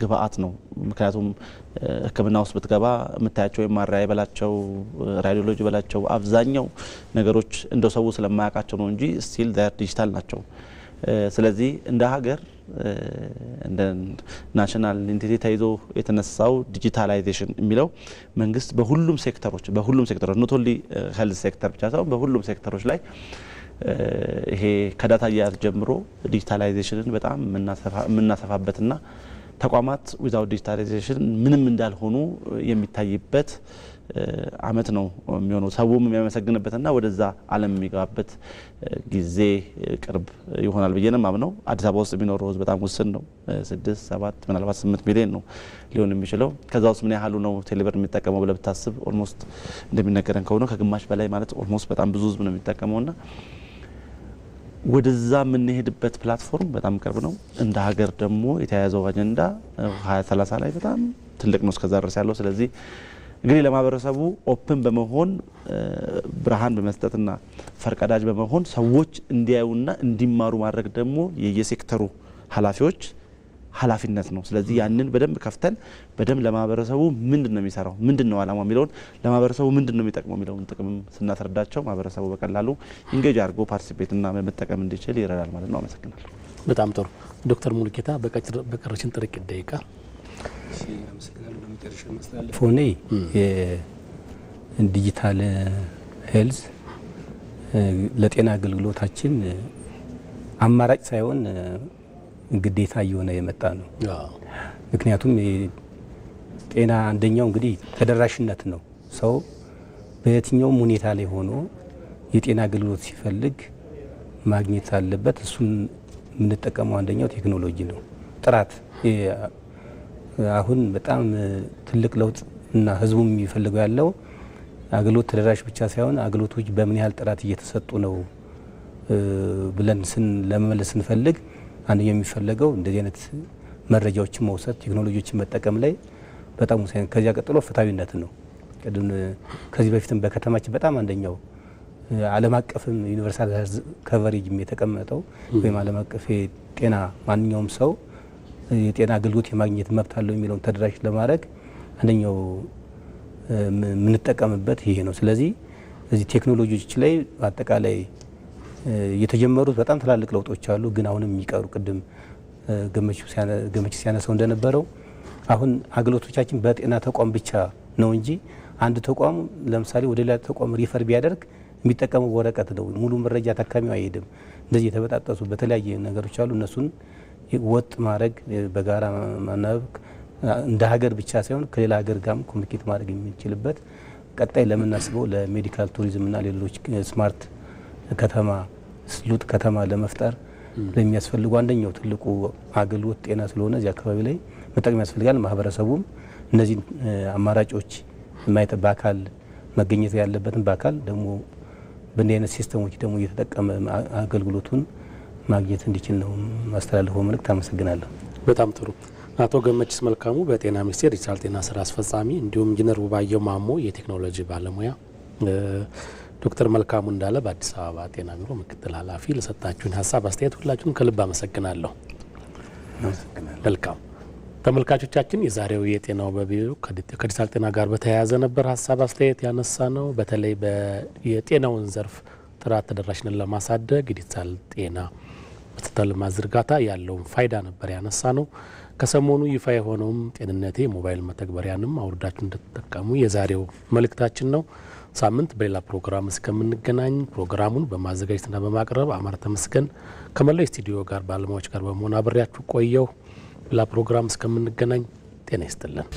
ግብአት ነው። ምክንያቱም ሕክምና ውስጥ ብትገባ የምታያቸው ኤምአርአይ በላቸው ራዲዮሎጂ በላቸው አብዛኛው ነገሮች እንደ ሰው ስለማያውቃቸው ነው እንጂ ስቲል ዛር ዲጂታል ናቸው። ስለዚህ እንደ ሀገር እንደ ናሽናል ኢንቲቲ ተይዞ የተነሳው ዲጂታላይዜሽን የሚለው መንግስት በሁሉም ሴክተሮች ኖት ኦንሊ ሄልዝ ሴክተር ብቻ ሳይሆን በሁሉም ሴክተሮች ላይ ይሄ ከዳታ አያያዝ ጀምሮ ዲጂታላይዜሽንን በጣም የምናሰፋበትና ተቋማት ዊዛውት ዲጂታላይዜሽን ምንም እንዳልሆኑ የሚታይበት አመት ነው የሚሆነው። ሰውም የሚያመሰግንበትና ወደዛ ዓለም የሚገባበት ጊዜ ቅርብ ይሆናል ብዬ ነው የማምነው። አዲስ አበባ ውስጥ የሚኖረው ህዝብ በጣም ውስን ነው። 6 7 ምናልባት 8 ሚሊዮን ነው ሊሆን የሚችለው። ከዛ ውስጥ ምን ያህሉ ነው ቴሌብር የሚጠቀመው ብለህ ብታስብ ኦልሞስት እንደሚነገረን ከሆነ ከግማሽ በላይ ማለት ኦልሞስት በጣም ብዙ ህዝብ ነው የሚጠቀመውና ወደዛ የምንሄድበት ፕላትፎርም በጣም ቅርብ ነው። እንደ ሀገር ደግሞ የተያያዘው አጀንዳ 2030 ላይ በጣም ትልቅ ነው እስከዛ ድረስ ያለው። ስለዚህ እንግዲህ ለማህበረሰቡ ኦፕን በመሆን ብርሃን በመስጠትና ፈርቀዳጅ በመሆን ሰዎች እንዲያዩና እንዲማሩ ማድረግ ደግሞ የየሴክተሩ ኃላፊዎች ኃላፊነት ነው። ስለዚህ ያንን በደንብ ከፍተን በደንብ ለማህበረሰቡ ምንድነው የሚሰራው ምንድነው አላማው የሚለውን ለማህበረሰቡ ምንድነው የሚጠቅመው የሚለውን ጥቅም ስናስረዳቸው ማህበረሰቡ በቀላሉ ኢንጌጅ አድርጎ ፓርቲሲፔትና መጠቀም እንዲችል ይረዳል ማለት ነው። አመሰግናለሁ። በጣም ጥሩ ዶክተር ሙሉጌታ በቀረችን ጥቂት ደቂቃ ፎኔ የዲጂታል ሄልዝ ለጤና አገልግሎታችን አማራጭ ሳይሆን ግዴታ እየሆነ የመጣ ነው። ምክንያቱም ጤና አንደኛው እንግዲህ ተደራሽነት ነው። ሰው በየትኛውም ሁኔታ ላይ ሆኖ የጤና አገልግሎት ሲፈልግ ማግኘት አለበት። እሱን የምንጠቀመው አንደኛው ቴክኖሎጂ ነው። ጥራት አሁን በጣም ትልቅ ለውጥ እና ህዝቡም የሚፈልገው ያለው አገልግሎት ተደራሽ ብቻ ሳይሆን አገልግሎቶች በምን ያህል ጥራት እየተሰጡ ነው ብለን ለመመለስ ስንፈልግ አንደኛው የሚፈልገው እንደዚህ አይነት መረጃዎችን መውሰድ ቴክኖሎጂዎችን መጠቀም ላይ በጣም ወሳኝ። ከዚያ ቀጥሎ ፍትሃዊነት ነው። ከዚህ በፊትም በከተማችን በጣም አንደኛው ዓለም አቀፍም ዩኒቨርሳል ከቨሬጅ የተቀመጠው ወይም ዓለም አቀፍ ጤና ማንኛውም ሰው የጤና አገልግሎት የማግኘት መብት አለው የሚለውን ተደራሽ ለማድረግ አንደኛው የምንጠቀምበት ይሄ ነው። ስለዚህ እዚህ ቴክኖሎጂዎች ላይ አጠቃላይ የተጀመሩት በጣም ትላልቅ ለውጦች አሉ፣ ግን አሁንም የሚቀሩ ቅድም ገመች ሲያነሳው እንደነበረው አሁን አገልግሎቶቻችን በጤና ተቋም ብቻ ነው እንጂ አንድ ተቋም ለምሳሌ ወደ ሌላ ተቋም ሪፈር ቢያደርግ የሚጠቀመው ወረቀት ነው። ሙሉ መረጃ ታካሚው አይሄድም። እንደዚህ የተበጣጠሱ በተለያየ ነገሮች አሉ። እነሱን ወጥ ማድረግ በጋራ ማናበብ እንደ ሀገር ብቻ ሳይሆን ከሌላ ሀገር ጋርም ኮሚኒኬት ማድረግ የሚችልበት ቀጣይ ለምናስበው ለሜዲካል ቱሪዝምና ሌሎች ስማርት ከተማ ስሉጥ ከተማ ለመፍጠር ለሚያስፈልጉ አንደኛው ትልቁ አገልግሎት ጤና ስለሆነ እዚህ አካባቢ ላይ መጠቀም ያስፈልጋል። ማህበረሰቡም እነዚህ አማራጮች ማየት በአካል መገኘት ያለበትን በአካል ደግሞ በእንዲህ አይነት ሲስተሞች ደግሞ እየተጠቀመ አገልግሎቱን ማግኘት እንዲችል ነው ማስተላለፈው መልእክት። አመሰግናለሁ። በጣም ጥሩ። አቶ ገመችስ መልካሙ በጤና ሚኒስቴር ዲጂታል ጤና ስራ አስፈጻሚ፣ እንዲሁም ኢንጂነር ውባየው ማሞ የቴክኖሎጂ ባለሙያ ዶክተር መልካሙ እንዳለ በአዲስ አበባ ጤና ቢሮ ምክትል ኃላፊ ለሰጣችሁን ሀሳብ አስተያየት ሁላችሁም ከልብ አመሰግናለሁ። መልካም ተመልካቾቻችን የዛሬው የጤናው በቢሮ ከዲጂታል ጤና ጋር በተያያዘ ነበር ሀሳብ አስተያየት ያነሳ ነው። በተለይ የጤናውን ዘርፍ ጥራት ተደራሽነት ለማሳደግ ዲጂታል ጤና በተተል ማዝርጋታ ያለውን ፋይዳ ነበር ያነሳ ነው። ከሰሞኑ ይፋ የሆነውም ጤንነቴ ሞባይል መተግበሪያንም አውርዳችሁ እንድትጠቀሙ የዛሬው መልእክታችን ነው። ሳምንት በሌላ ፕሮግራም እስከምንገናኝ ፕሮግራሙን በማዘጋጀትና በማቅረብ አማረ ተመስገን ከመላው ስቱዲዮ ጋር ባለሙያዎች ጋር በመሆን አብሬያችሁ ቆየው። ሌላ ፕሮግራም እስከምንገናኝ ጤና ይስጥልን።